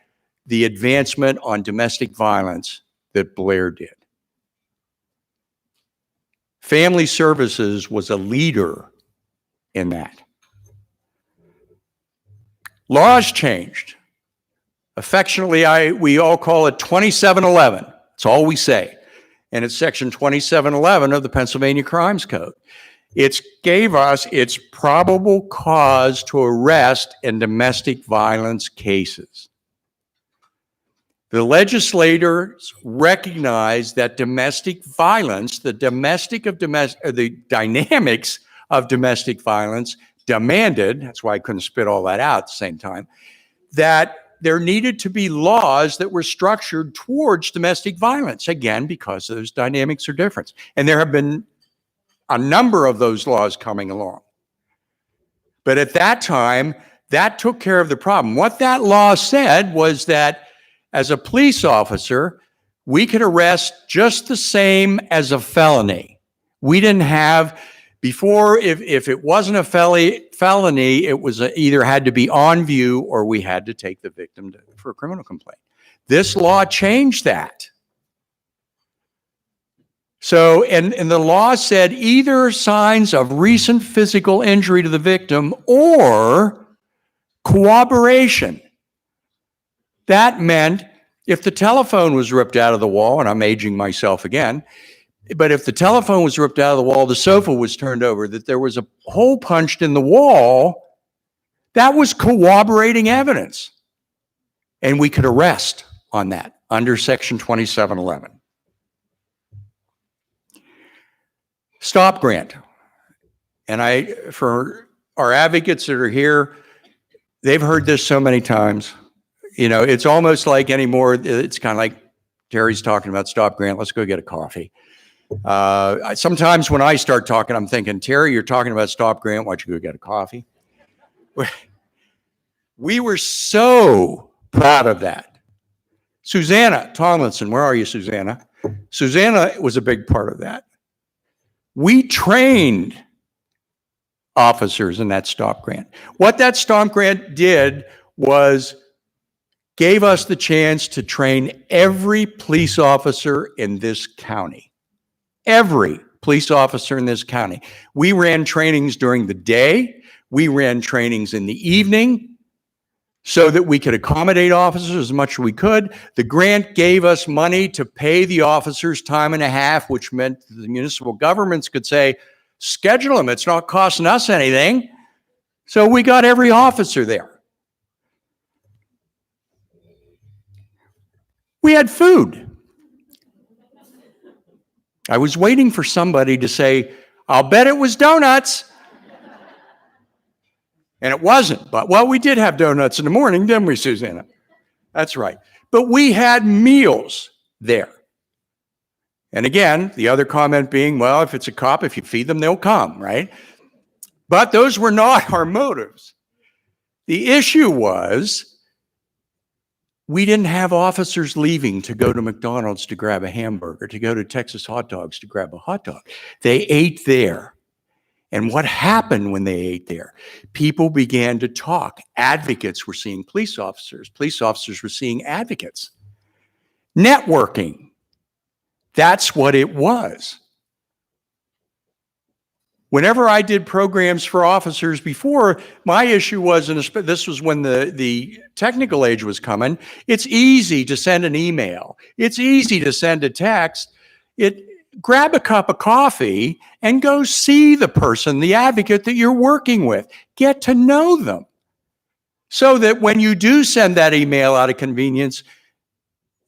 the advancement on domestic violence that Blair did. Family Services was a leader in that. Laws changed. Affectionately, we all call it 2711. That's all we say. And it's section 2711 of the Pennsylvania Crimes Code. It gave us its probable cause to arrest in domestic violence cases. The legislators recognized that domestic violence, the dynamics of domestic violence demanded, that's why I couldn't spit all that out at the same time, that there needed to be laws that were structured towards domestic violence, again, because those dynamics are different. And there have been a number of those laws coming along. But at that time, that took care of the problem. What that law said was that as a police officer, we could arrest just the same as a felony. We didn't have, before, if it wasn't a felony, it was either had to be on view or we had to take the victim for a criminal complaint. This law changed that. So, and the law said either signs of recent physical injury to the victim or corroboration. That meant if the telephone was ripped out of the wall, and I'm aging myself again, but if the telephone was ripped out of the wall, the sofa was turned over, that there was a hole punched in the wall, that was corroborating evidence. And we could arrest on that under Section 2711. Stop grant. And for our advocates that are here, they've heard this so many times. You know, it's almost like anymore, it's kind of like Terry's talking about stop grant, let's go get a coffee. Sometimes when I start talking, I'm thinking, Terry, you're talking about stop grant, why don't you go get a coffee? We were so proud of that. Susanna Tomlinson, where are you, Susanna? Susanna was a big part of that. We trained officers in that stop grant. What that stop grant did was gave us the chance to train every police officer in this county. Every police officer in this county. We ran trainings during the day. We ran trainings in the evening so that we could accommodate officers as much as we could. The grant gave us money to pay the officers time and a half, which meant the municipal governments could say, schedule them, it's not costing us anything. So we got every officer there. We had food. I was waiting for somebody to say, I'll bet it was donuts. And it wasn't, but well, we did have donuts in the morning, didn't we, Susanna? That's right. But we had meals there. And again, the other comment being, well, if it's a cop, if you feed them, they'll come, right? But those were not our motives. The issue was we didn't have officers leaving to go to McDonald's to grab a hamburger, to go to Texas Hot Dogs to grab a hot dog. They ate there. And what happened when they ate there? People began to talk. Advocates were seeing police officers. Police officers were seeing advocates. Networking. That's what it was. Whenever I did programs for officers before, my issue was, and this was when the technical age was coming, it's easy to send an email. It's easy to send a text. Grab a cup of coffee and go see the person, the advocate that you're working with. Get to know them. So that when you do send that email out of convenience,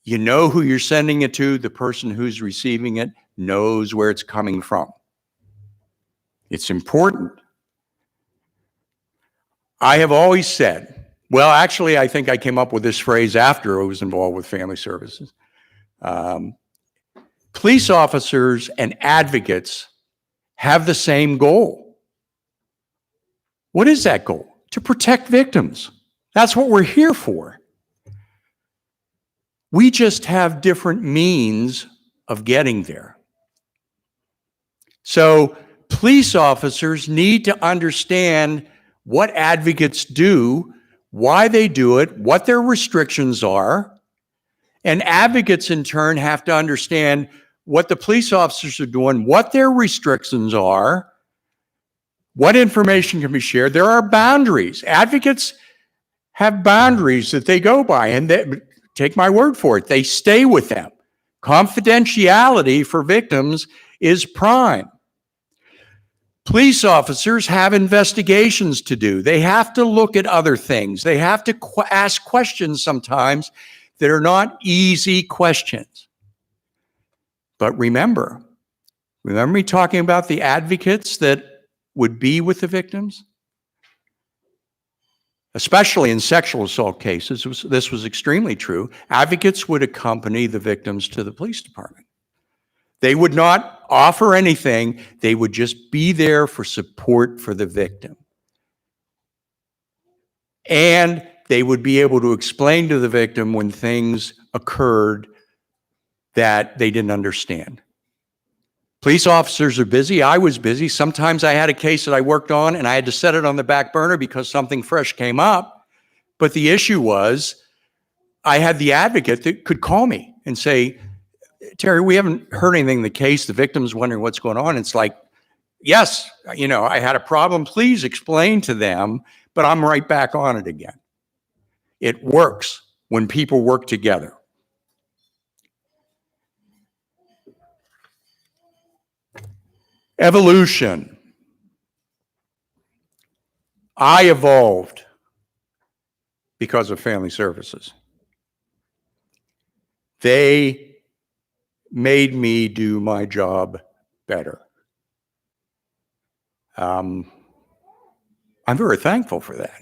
you know who you're sending it to, the person who's receiving it knows where it's coming from. It's important. I have always said, well, actually, I think I came up with this phrase after I was involved with family services. Police officers and advocates have the same goal. What is that goal? To protect victims. That's what we're here for. We just have different means of getting there. So police officers need to understand what advocates do, why they do it, what their restrictions are, and advocates in turn have to understand what the police officers are doing, what their restrictions are, what information can be shared. There are boundaries. Advocates have boundaries that they go by, and take my word for it, they stay with them. Confidentiality for victims is prime. Police officers have investigations to do. They have to look at other things. They have to ask questions sometimes that are not easy questions. But remember me talking about the advocates that would be with the victims? Especially in sexual assault cases, this was extremely true. Advocates would accompany the victims to the police department. They would not offer anything. They would just be there for support for the victim. And they would be able to explain to the victim when things occurred that they didn't understand. Police officers are busy. I was busy. Sometimes I had a case that I worked on and I had to set it on the back burner because something fresh came up. But the issue was I had the advocate that could call me and say, Terry, we haven't heard anything in the case. The victim's wondering what's going on. It's like, yes, I had a problem. Please explain to them, but I'm right back on it again. It works when people work together. Evolution. I evolved because of family services. They made me do my job better. I'm very thankful for that.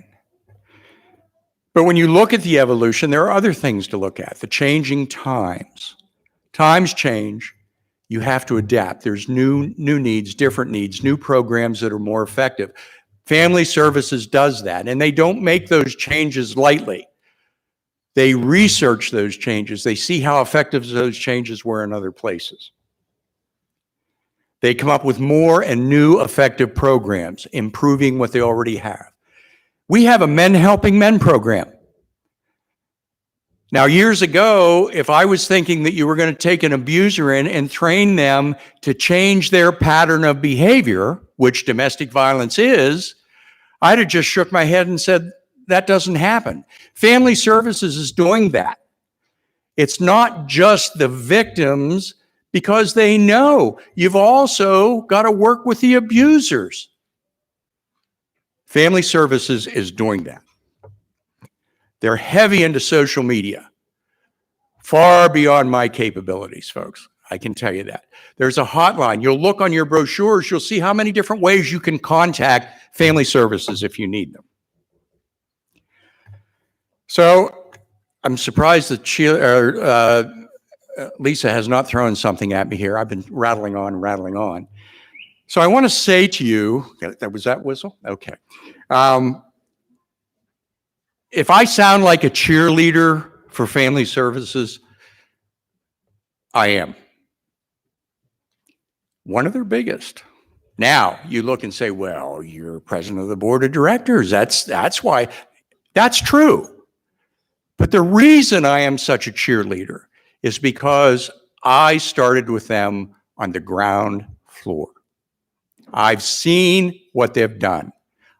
But when you look at the evolution, there are other things to look at. The changing times. Times change. You have to adapt. There's new needs, different needs, new programs that are more effective. Family Services does that, and they don't make those changes lightly. They research those changes. They see how effective those changes were in other places. They come up with more and new effective programs, improving what they already have. We have a Men Helping Men program. Now, years ago, if I was thinking that you were going to take an abuser in and train them to change their pattern of behavior, which domestic violence is, I'd have just shook my head and said, that doesn't happen. Family Services is doing that. It's not just the victims, because they know you've also got to work with the abusers. Family Services is doing that. They're heavy into social media, far beyond my capabilities, folks. I can tell you that. There's a hotline. You'll look on your brochures, you'll see how many different ways you can contact Family Services if you need them. So I'm surprised that Lisa has not thrown something at me here. I've been rattling on. So I want to say to you, was that whistle? Okay. If I sound like a cheerleader for Family Services, I am. One of their biggest. Now, you look and say, well, you're president of the board of directors. That's why. That's true. But the reason I am such a cheerleader is because I started with them on the ground floor. I've seen what they've done.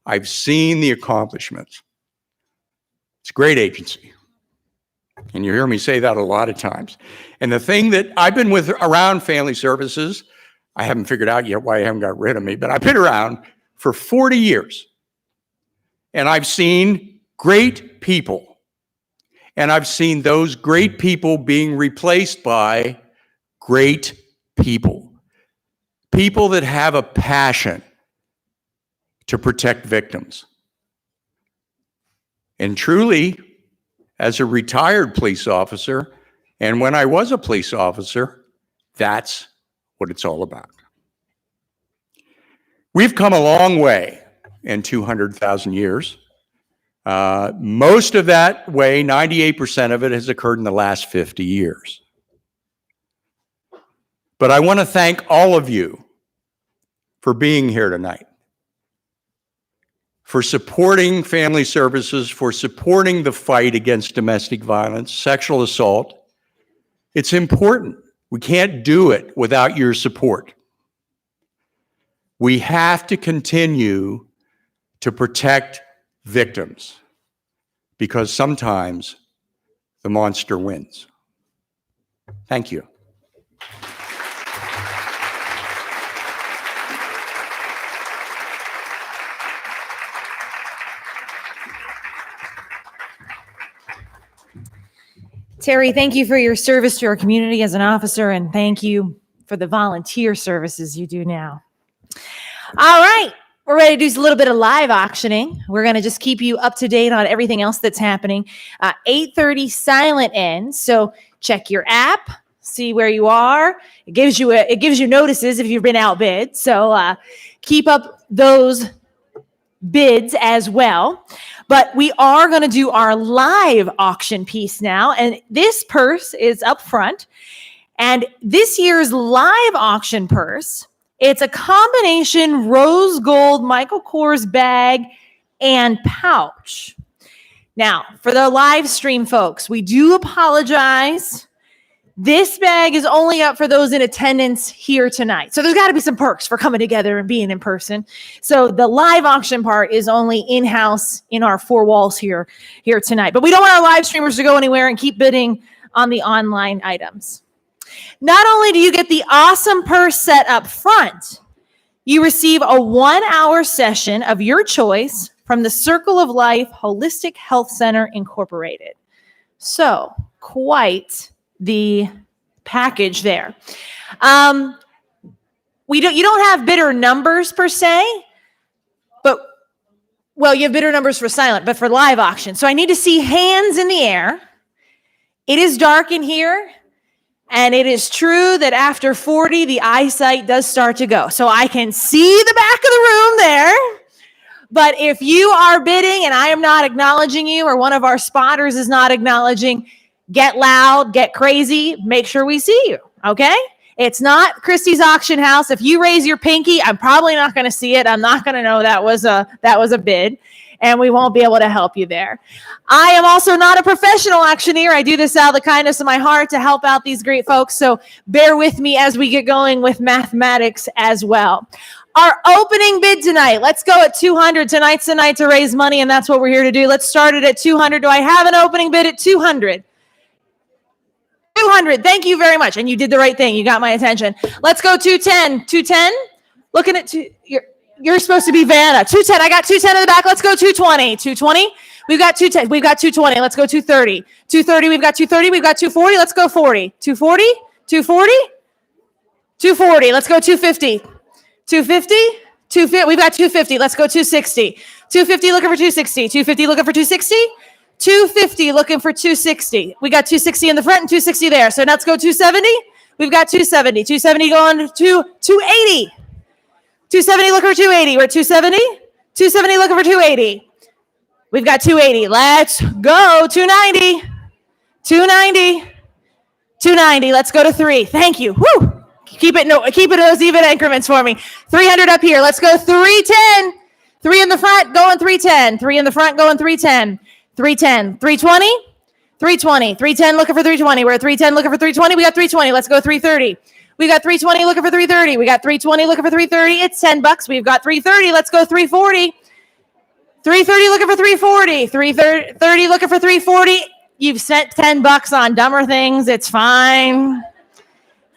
I've seen the accomplishments. It's a great agency. And you hear me say that a lot of times. And the thing that I've been with around Family Services, I haven't figured out yet why they haven't got rid of me, but I've been around for 40 years. And I've seen great people. And I've seen those great people being replaced by great people. People that have a passion to protect victims. And truly, as a retired police officer, and when I was a police officer, that's what it's all about. We've come a long way in 200,000 years. Most of that way, 98% of it, has occurred in the last 50 years. But I want to thank all of you for being here tonight, for supporting Family Services, for supporting the fight against domestic violence, sexual assault. It's important. We can't do it without your support. We have to continue to protect victims, because sometimes the monster wins. Thank you. Terry, thank you for your service to our community as an officer, and thank you for the volunteer services you do now. All right, we're ready to do a little bit of live auctioning. We're going to just keep you up to date on everything else that's happening. 8:30 silent ends, so check your app, see where you are. It gives you notices if you've been outbid, so keep up those bids as well. But we are going to do our live auction piece now, and this purse is up front. And this year's live auction purse, it's a combination rose gold Michael Kors bag and pouch. Now, for the live stream folks, we do apologize. This bag is only up for those in attendance here tonight. So there's got to be some perks for coming together and being in person. So the live auction part is only in-house in our four walls here tonight. But we don't want our live streamers to go anywhere and keep bidding on the online items. Not only do you get the awesome purse set up front, you receive a 1-hour session of your choice from the Circle of Life Holistic Health Center Incorporated. So quite the package there. You don't have bidder numbers per se, but you have bidder numbers for silent, but for live auction. So I need to see hands in the air. It is dark in here, and it is true that after 40, the eyesight does start to go. So I can see the back of the room there. But if you are bidding and I am not acknowledging you, or one of our spotters is not acknowledging, get loud, get crazy, make sure we see you, okay? It's not Christie's auction house. If you raise your pinky, I'm probably not going to see it. I'm not going to know that was a bid, and we won't be able to help you there. I am also not a professional auctioneer. I do this out of the kindness of my heart to help out these great folks, so bear with me as we get going with mathematics as well. Our opening bid tonight, let's go at 200. Tonight's the night to raise money, and that's what we're here to do. Let's start it at 200. Do I have an opening bid at 200? 200. Thank you very much. And you did the right thing. You got my attention. Let's go 210. 210. Looking at you're supposed to be Vanna. 210. I got 210 in the back. Let's go 220. 220. We've got 210. We've got 220. Let's go 230. 230. We've got 230. We've got 240. Let's go 40. 240. 240. 240. Let's go 250. 250. 250. We've got 250. Let's go 260. 250 looking for 260. 250 looking for 260. 250 looking for 260. We got 260 in the front and 260 there. So now let's go 270. We've got 270. 270 going to 280. 270 looking for 280. We're at 270. 270 looking for 280. We've got 280. Let's go 290. 290. 290. Let's go to 3. Thank you. Woo! Keep it in those even increments for me. 300 up here. Let's go 310. 3 in the front going 310. 3 in the front going 310. 310, 320, 320, 310 looking for 320. We're at 310 looking for 320. We got 320. Let's go 330. We got 320 looking for 330. We got 320 looking for 330. It's $10. We've got 330. Let's go 340. 330 looking for 340. 330 looking for 340. You've spent $10 on dumber things. It's fine.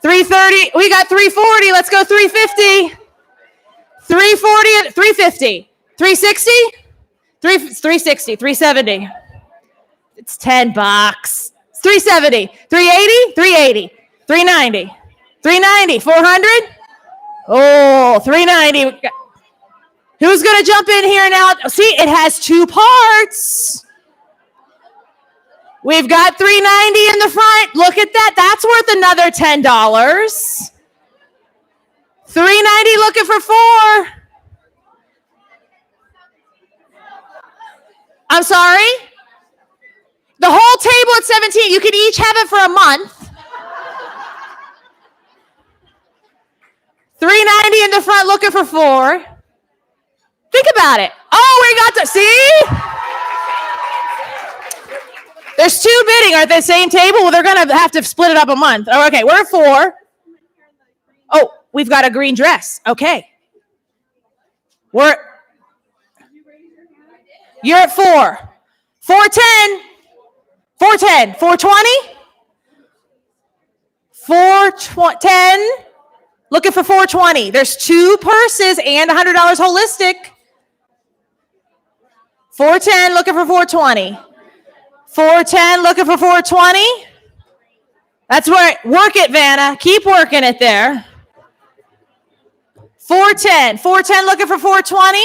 330. We got 340. Let's go 350. 340, 350. 360. 360, 370. It's $10. 370, 380, 380, 390, 390, 400. Oh, 390. Who's going to jump in here now? See, it has 2 parts. We've got 390 in the front. Look at that. That's worth another $10. 390 looking for 4. I'm sorry? The whole table at 17. You could each have it for a month. 390 in the front looking for 4. Think about it. Oh, we got to see? There's 2 bidding. Are they the same table? Well, they're going to have to split it up a month. Oh, okay, we're at 4. Oh, we've got a green dress. Okay. You're at 4. 410. 410. 420. 410. Looking for 420. There's 2 purses and $100 holistic. 410 looking for 420. 410 looking for 420. That's where, work it, Vanna. Keep working it there. 410. 410 looking for 420.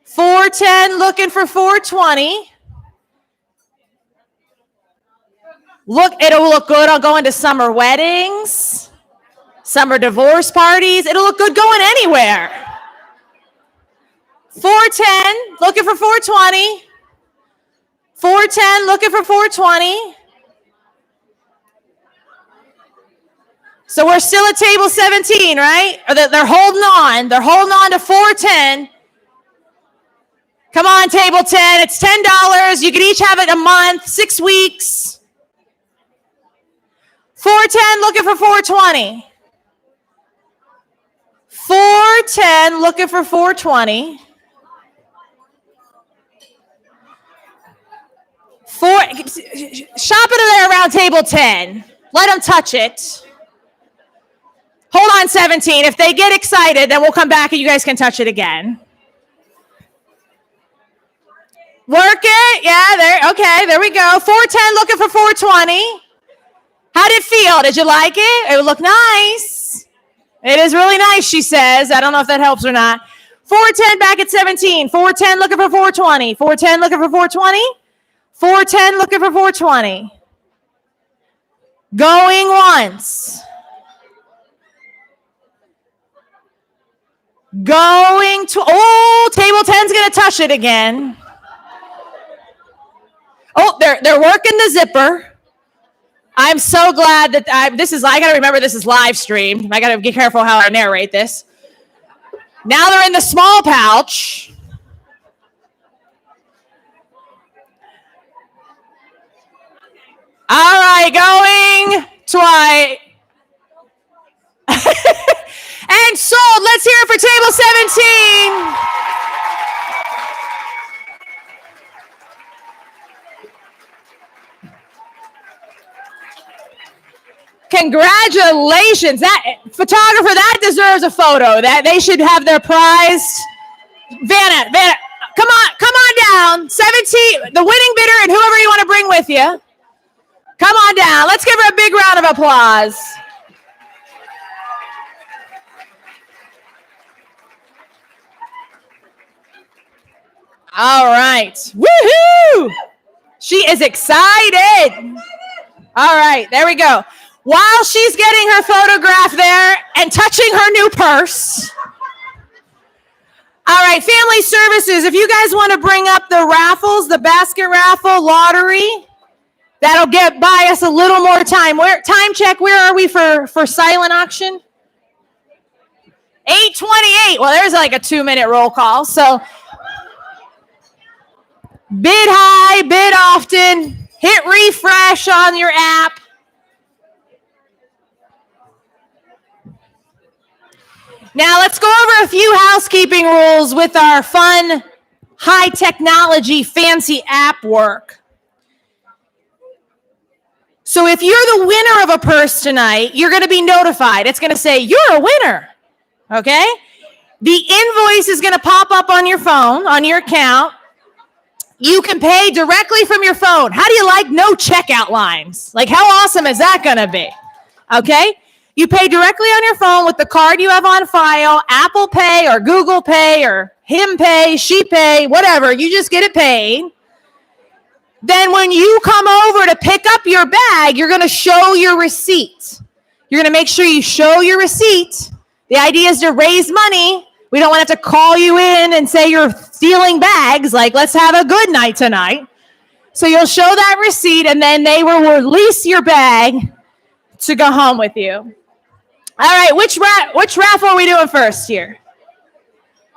410 looking for 420. Look, it'll look good on going to summer weddings, summer divorce parties. It'll look good going anywhere. 410 looking for 420. 410 looking for 420. So we're still at table 17, right? Or they're holding on. They're holding on to 410. Come on, table 10. It's $10. You can each have it a month, 6 weeks. 410 looking for 420. 410 looking for 420. Shop it around table 10. Let them touch it. Hold on, 17. If they get excited, then we'll come back and you guys can touch it again. Work it. Yeah, okay, there we go. 410 looking for 420. How did it feel? Did you like it? It would look nice. It is really nice, she says. I don't know if that helps or not. 410 back at 17. 410 looking for 420. 410 looking for 420. 410 looking for 420. Going once. Going to, oh, table 10's going to touch it again. Oh, they're working the zipper. I'm so glad that I got to remember this is live streamed. I got to be careful how I narrate this. Now they're in the small pouch. All right, going twice. And sold. Let's hear it for table 17. Congratulations. That photographer, that deserves a photo. That they should have their prize. Vanna, come on down. 17, the winning bidder and whoever you want to bring with you. Come on down. Let's give her a big round of applause. All right. Woohoo! She is excited. All right, there we go. While she's getting her photograph there and touching her new purse. All right, family services, if you guys want to bring up the raffles, the basket raffle lottery, that'll buy us a little more time. Time check, where are we for silent auction? 8:28. Well, there's like a 2-minute roll call. So bid high, bid often, hit refresh on your app. Now let's go over a few housekeeping rules with our fun, high technology, fancy app work. So if you're the winner of a purse tonight, you're going to be notified. It's going to say, you're a winner, okay? The invoice is going to pop up on your phone, on your account. You can pay directly from your phone. How do you like no checkout lines? Like, how awesome is that going to be? Okay? You pay directly on your phone with the card you have on file, Apple Pay or Google Pay or him pay, she pay, whatever. You just get it paid. Then when you come over to pick up your bag, you're going to show your receipt. You're going to make sure you show your receipt. The idea is to raise money. We don't want to have to call you in and say you're stealing bags. Like, let's have a good night tonight. So you'll show that receipt, and then they will release your bag to go home with you. All right, which raffle are we doing first here?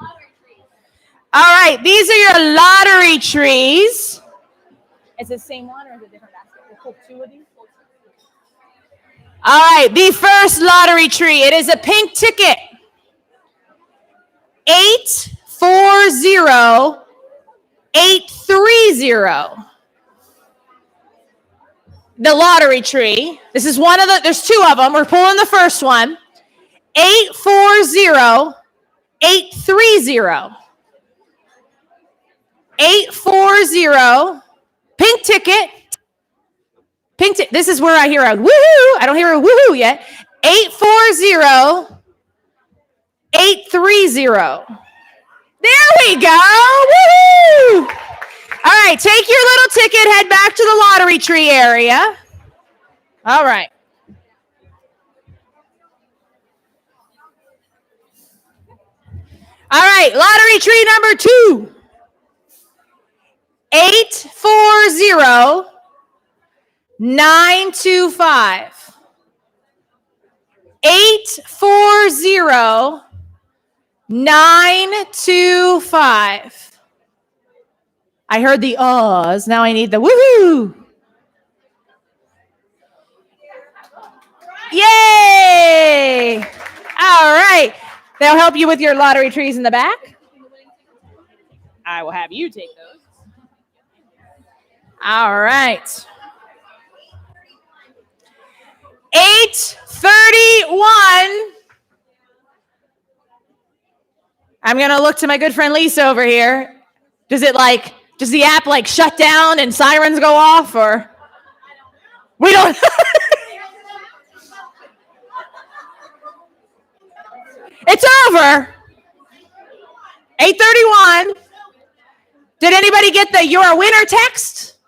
All right, these are your lottery trees. Is it the same one or is it a different basket? We'll pull 2 of these. All right, the first lottery tree. It is a pink ticket. 840830. The lottery tree. This is one of the, there's 2 of them. We're pulling the first one. 840830. 840. Pink ticket. Pink ticket. This is where I hear a woohoo. I don't hear a woohoo yet. 840-830. There we go. Woohoo! All right, take your little ticket, head back to the lottery tree area. All right. All right, lottery tree number 2. 840-925. 840-925. I heard the ahs. Now I need the woohoo. Yay! All right. They'll help you with your lottery trees in the back. I will have you take those. All right. 831. I'm going to look to my good friend Lisa over here. Does the app shut down and sirens go off, or? We don't. It's over. 831. Did anybody get the "you're a winner" text?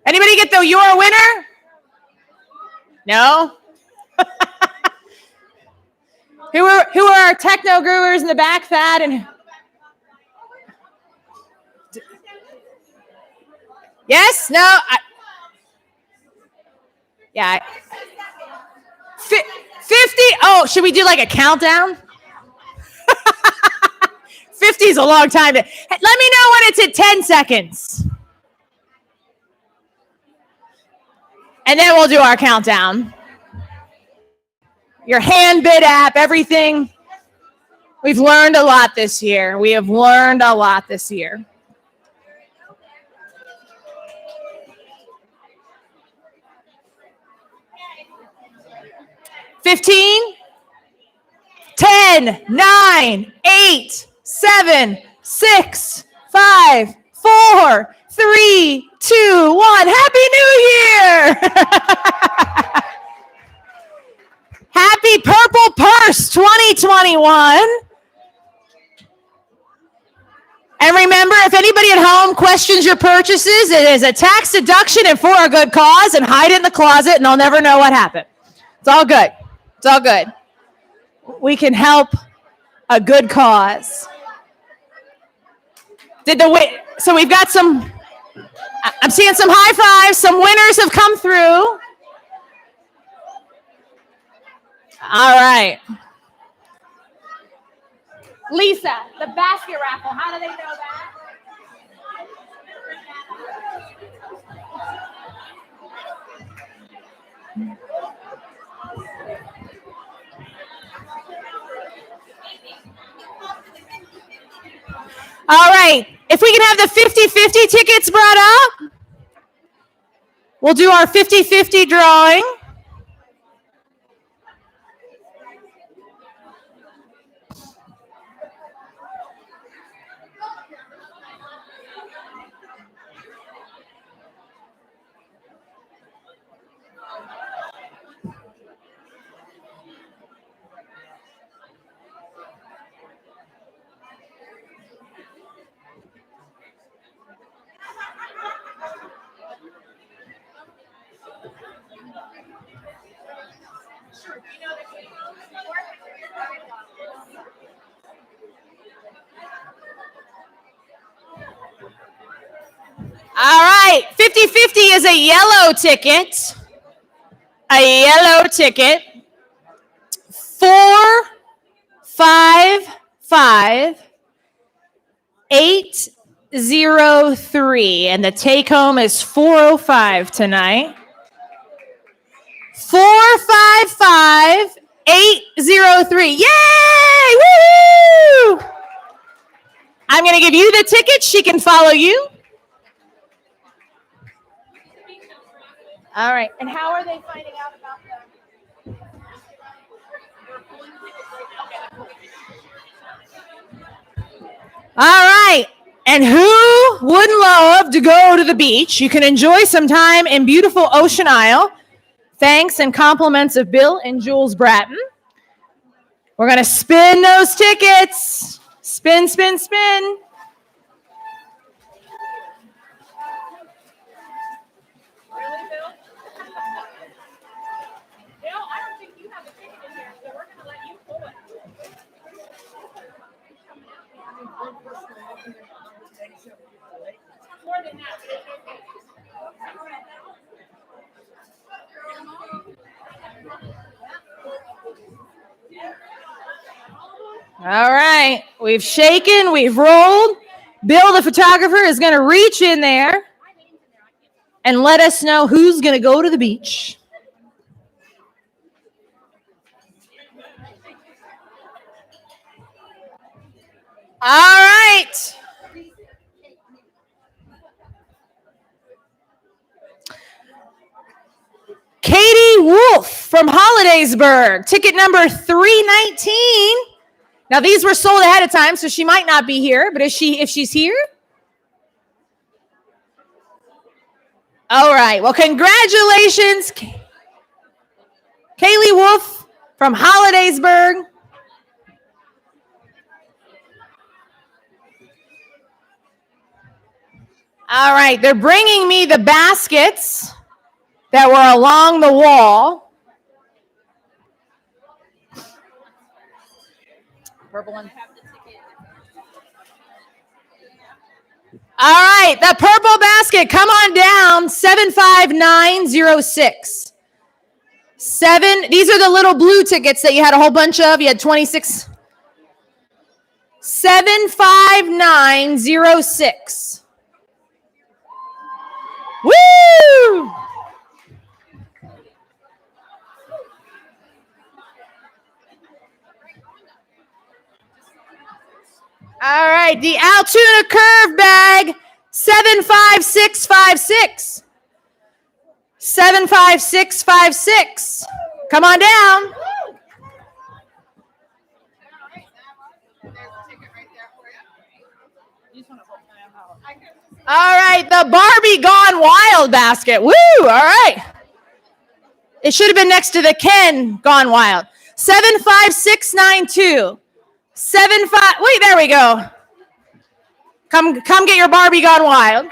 Anybody get the "you're a winner"? No? Who are our techno gurus in the back, Thad? And yes? No? Yeah. 50. Oh, should we do a countdown? 50 is a long time. Let me know when it's at 10 seconds. And then we'll do our countdown. Your hand bid app, everything. We've learned a lot this year. We have learned a lot this year. $15, 10, 9, 8, 7, 6, 5, 4, 3, 2, 1. Happy New Year! Happy Purple Purse 2021. And remember, if anybody at home questions your purchases, it is a tax deduction and for a good cause, and hide it in the closet and they'll never know what happened. It's all good. It's all good. We can help a good cause. So we've got some, I'm seeing some high fives. Some winners have come through. All right. Lisa, the basket raffle, how do they know that? All right. If we can have the 50-50 tickets brought up, we'll do our 50-50 drawing. All right, 50-50 is a yellow ticket. A yellow ticket. 455-803, and the take home is 405 tonight. 455-803. Yay! Woo! I'm going to give you the ticket. She can follow you. All right. And how are they finding out about the... All right. And who wouldn't love to go to the beach? You can enjoy some time in beautiful Ocean Isle. Thanks and compliments of Bill and Jules Bratton. We're going to spin those tickets. Spin, spin, spin. All right, we've shaken, we've rolled. Bill, the photographer, is going to reach in there and let us know who's going to go to the beach. All right. Katie Wolf from Hollidaysburg, ticket number 319. Now, these were sold ahead of time, so she might not be here, but if she's here? All right, well, congratulations, Kaylee Wolf from Hollidaysburg. All right, they're bringing me the baskets that were along the wall. Purple one. All right, the purple basket, come on down, 75906. These are the little blue tickets that you had a whole bunch of. You had 26. 75906. Woo! All right, the Altoona Curve bag, 75656. 75656. Come on down. All right, the Barbie Gone Wild basket. Woo, all right. It should have been next to the Ken Gone Wild. 75692. Wait, there we go. Come get your Barbie Gone Wild.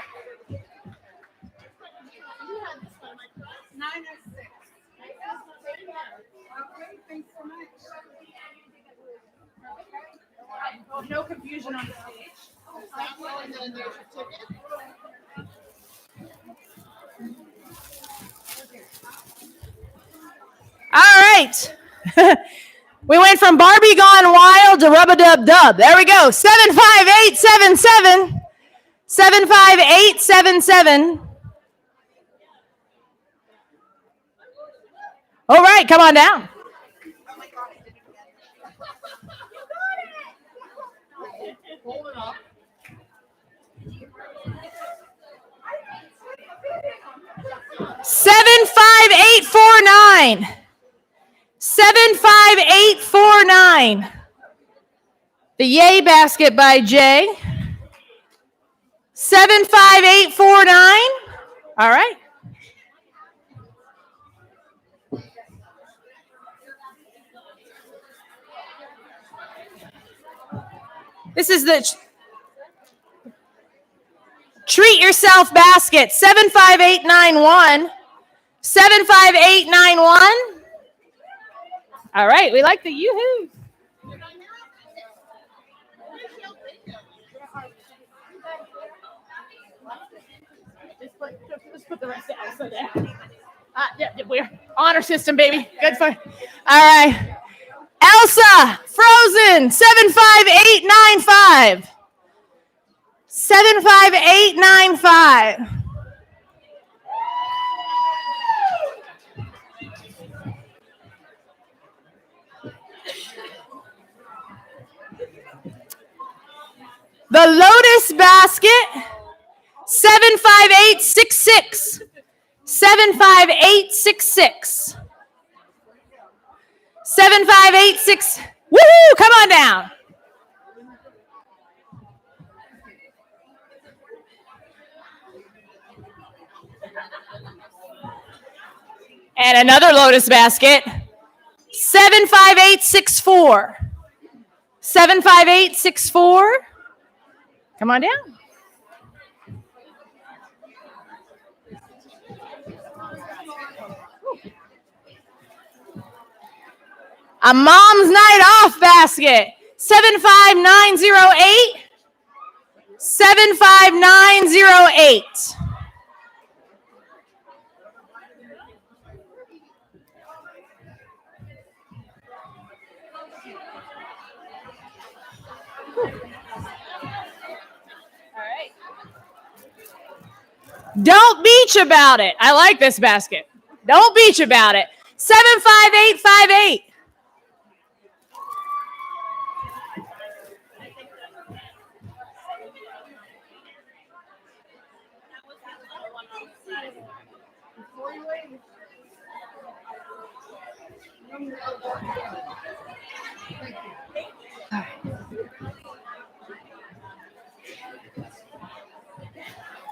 No confusion on the stage. All right. We went from Barbie Gone Wild to Rub-a-Dub-Dub. There we go. 75877. 75877. All right, come on down. Hold it up. 75849. 75849. The Yay basket by Jay. 75849. All right. This is the Treat Yourself basket. 75891. 75891. All right, we like the yoo-hoo. Just put the rest of Elsa down. We're honor system, baby. Good fun. All right. Elsa, Frozen, 75895. 75895. The Lotus basket, 75866. 75866. 7586. Woohoo! Come on down. And another Lotus basket. 75864. 75864. Come on down. A mom's night off basket. 75908. 75908. Don't beach about it. I like this basket. Don't beach about it. 75858.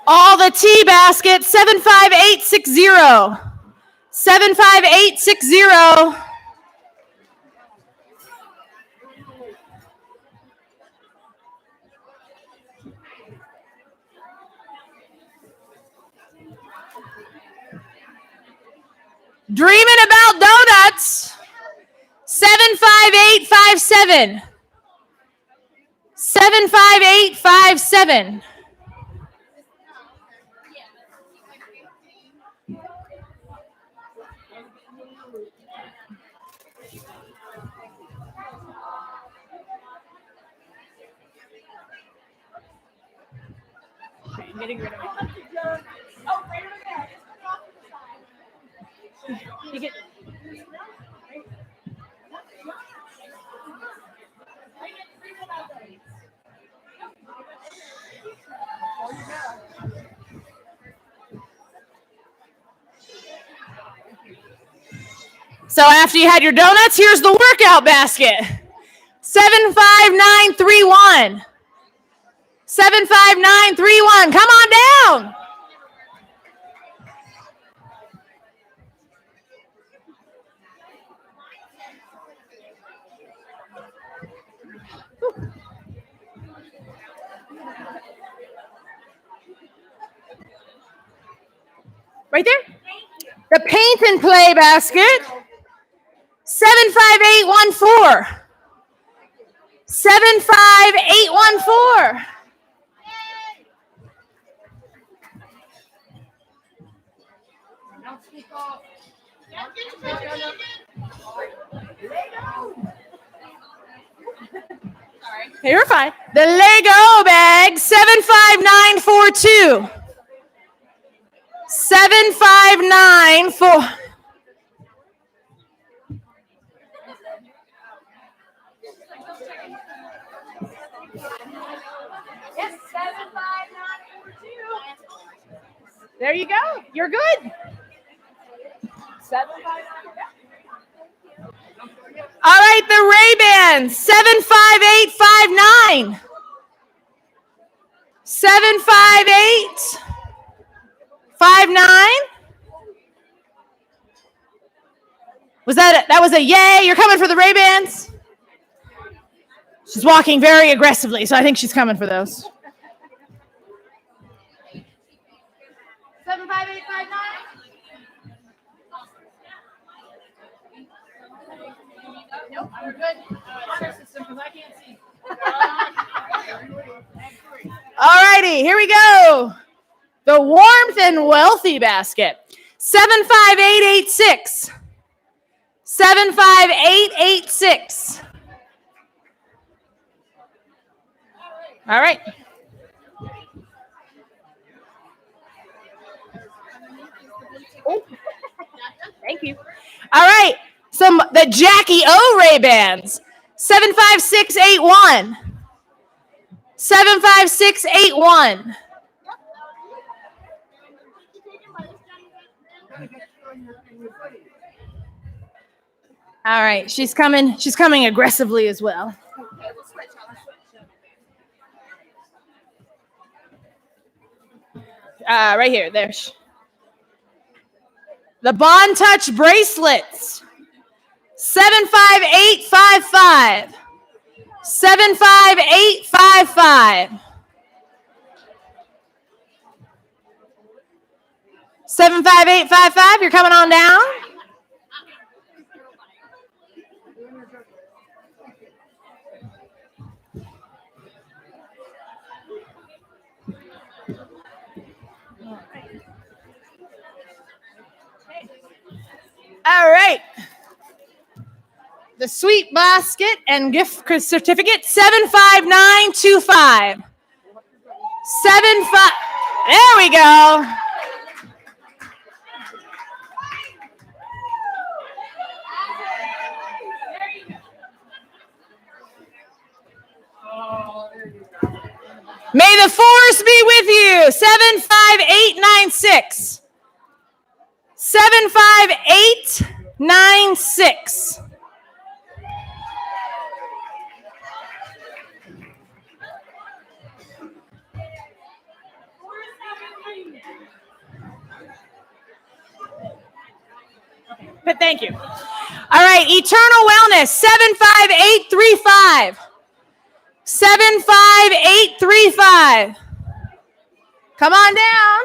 All the tea basket, 75860. 75860. Dreaming about donuts, 75857. 75857. Getting rid of it. Oh, right over there. You get. So after you had your donuts, here's the workout basket. 75931. 75931. Come on down. Right there. The paint and play basket. 75814. 75814. You're fine. The Lego bag, 75942. 7594. Yes, 75942. There you go. You're good. 759. All right, the Ray-Bans, 75859. 75859. That was a yay? You're coming for the Ray-Bans? She's walking very aggressively, so I think she's coming for those. 75859. Nope, we're good. Honor system, because I can't see. All righty, here we go. The Warmth and Wealthy basket. 75886. 75886. All right. Oh. Thank you. All right. The Jackie O Ray-Bans. 75681. 75681. All right, she's coming aggressively as well. Right here, there. The Bond Touch bracelets. 75855. 75855. 75855, you're coming on down. All right. The sweet basket and gift certificate, 75925. 75. There we go. May the force be with you. 75896. 75896. But thank you. All right, Eternal Wellness, 75835. 75835. Come on down.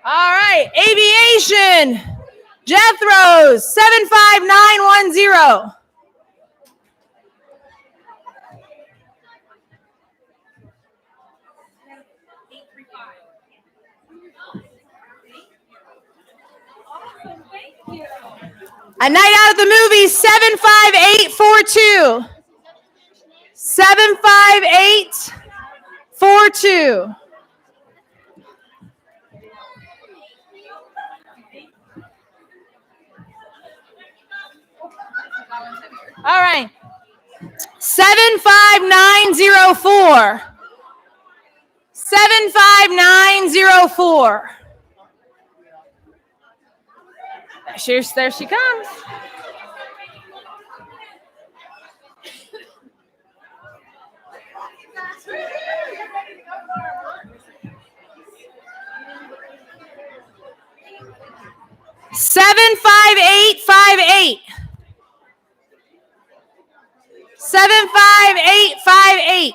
All right, Aviation, Jethro's, 75910. A Night Out at the Movies, 75842. 75842. All right. 75904. 75904. There she comes. Seven 75858. 75858.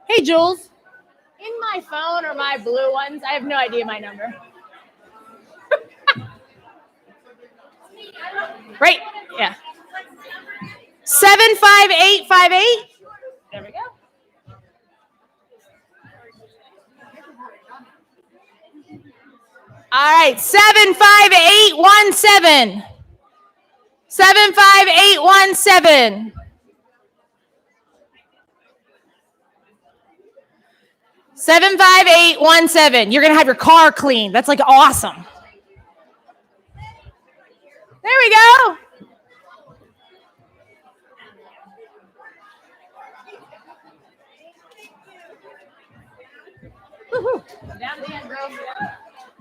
Hey, Jules. In my phone or my blue ones, I have no idea my number. Right? Yeah. 75858. There we go. All right, 75817. 75817. 75817. You're gonna have your car cleaned. That's like awesome. There we go. Down the end, girls.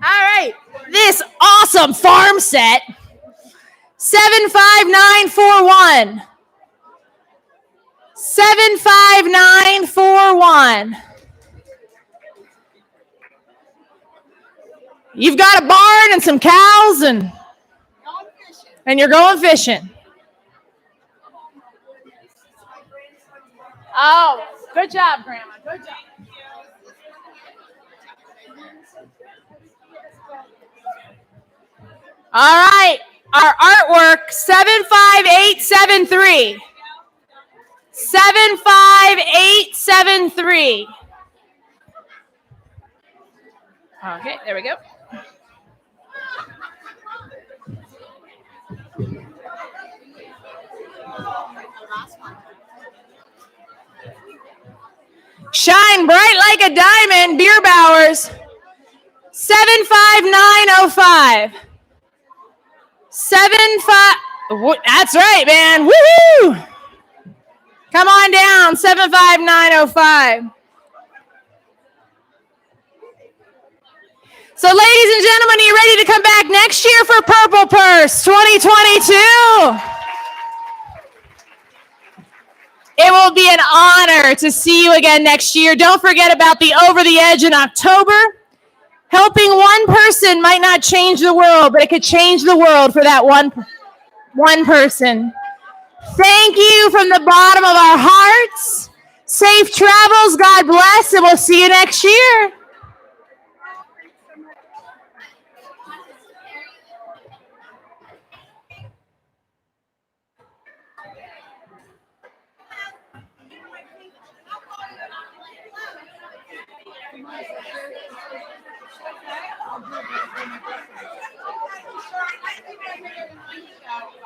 All right, this awesome farm set, 75941. 75941. You've got a barn and some cows and you're going fishing. Oh, good job, Grandma. Good job. All right, our artwork, 75873. 75873. Okay, there we go. Shine bright like a diamond, Beer Bowers, 75905. 75. That's right, man. Woohoo! Come on down, 75905. So, ladies and gentlemen, are you ready to come back next year for Purple Purse 2022? It will be an honor to see you again next year. Don't forget about the Over the Edge in October. Helping one person might not change the world, but it could change the world for that one person. Thank you from the bottom of our hearts. Safe travels. God bless, and we'll see you next year.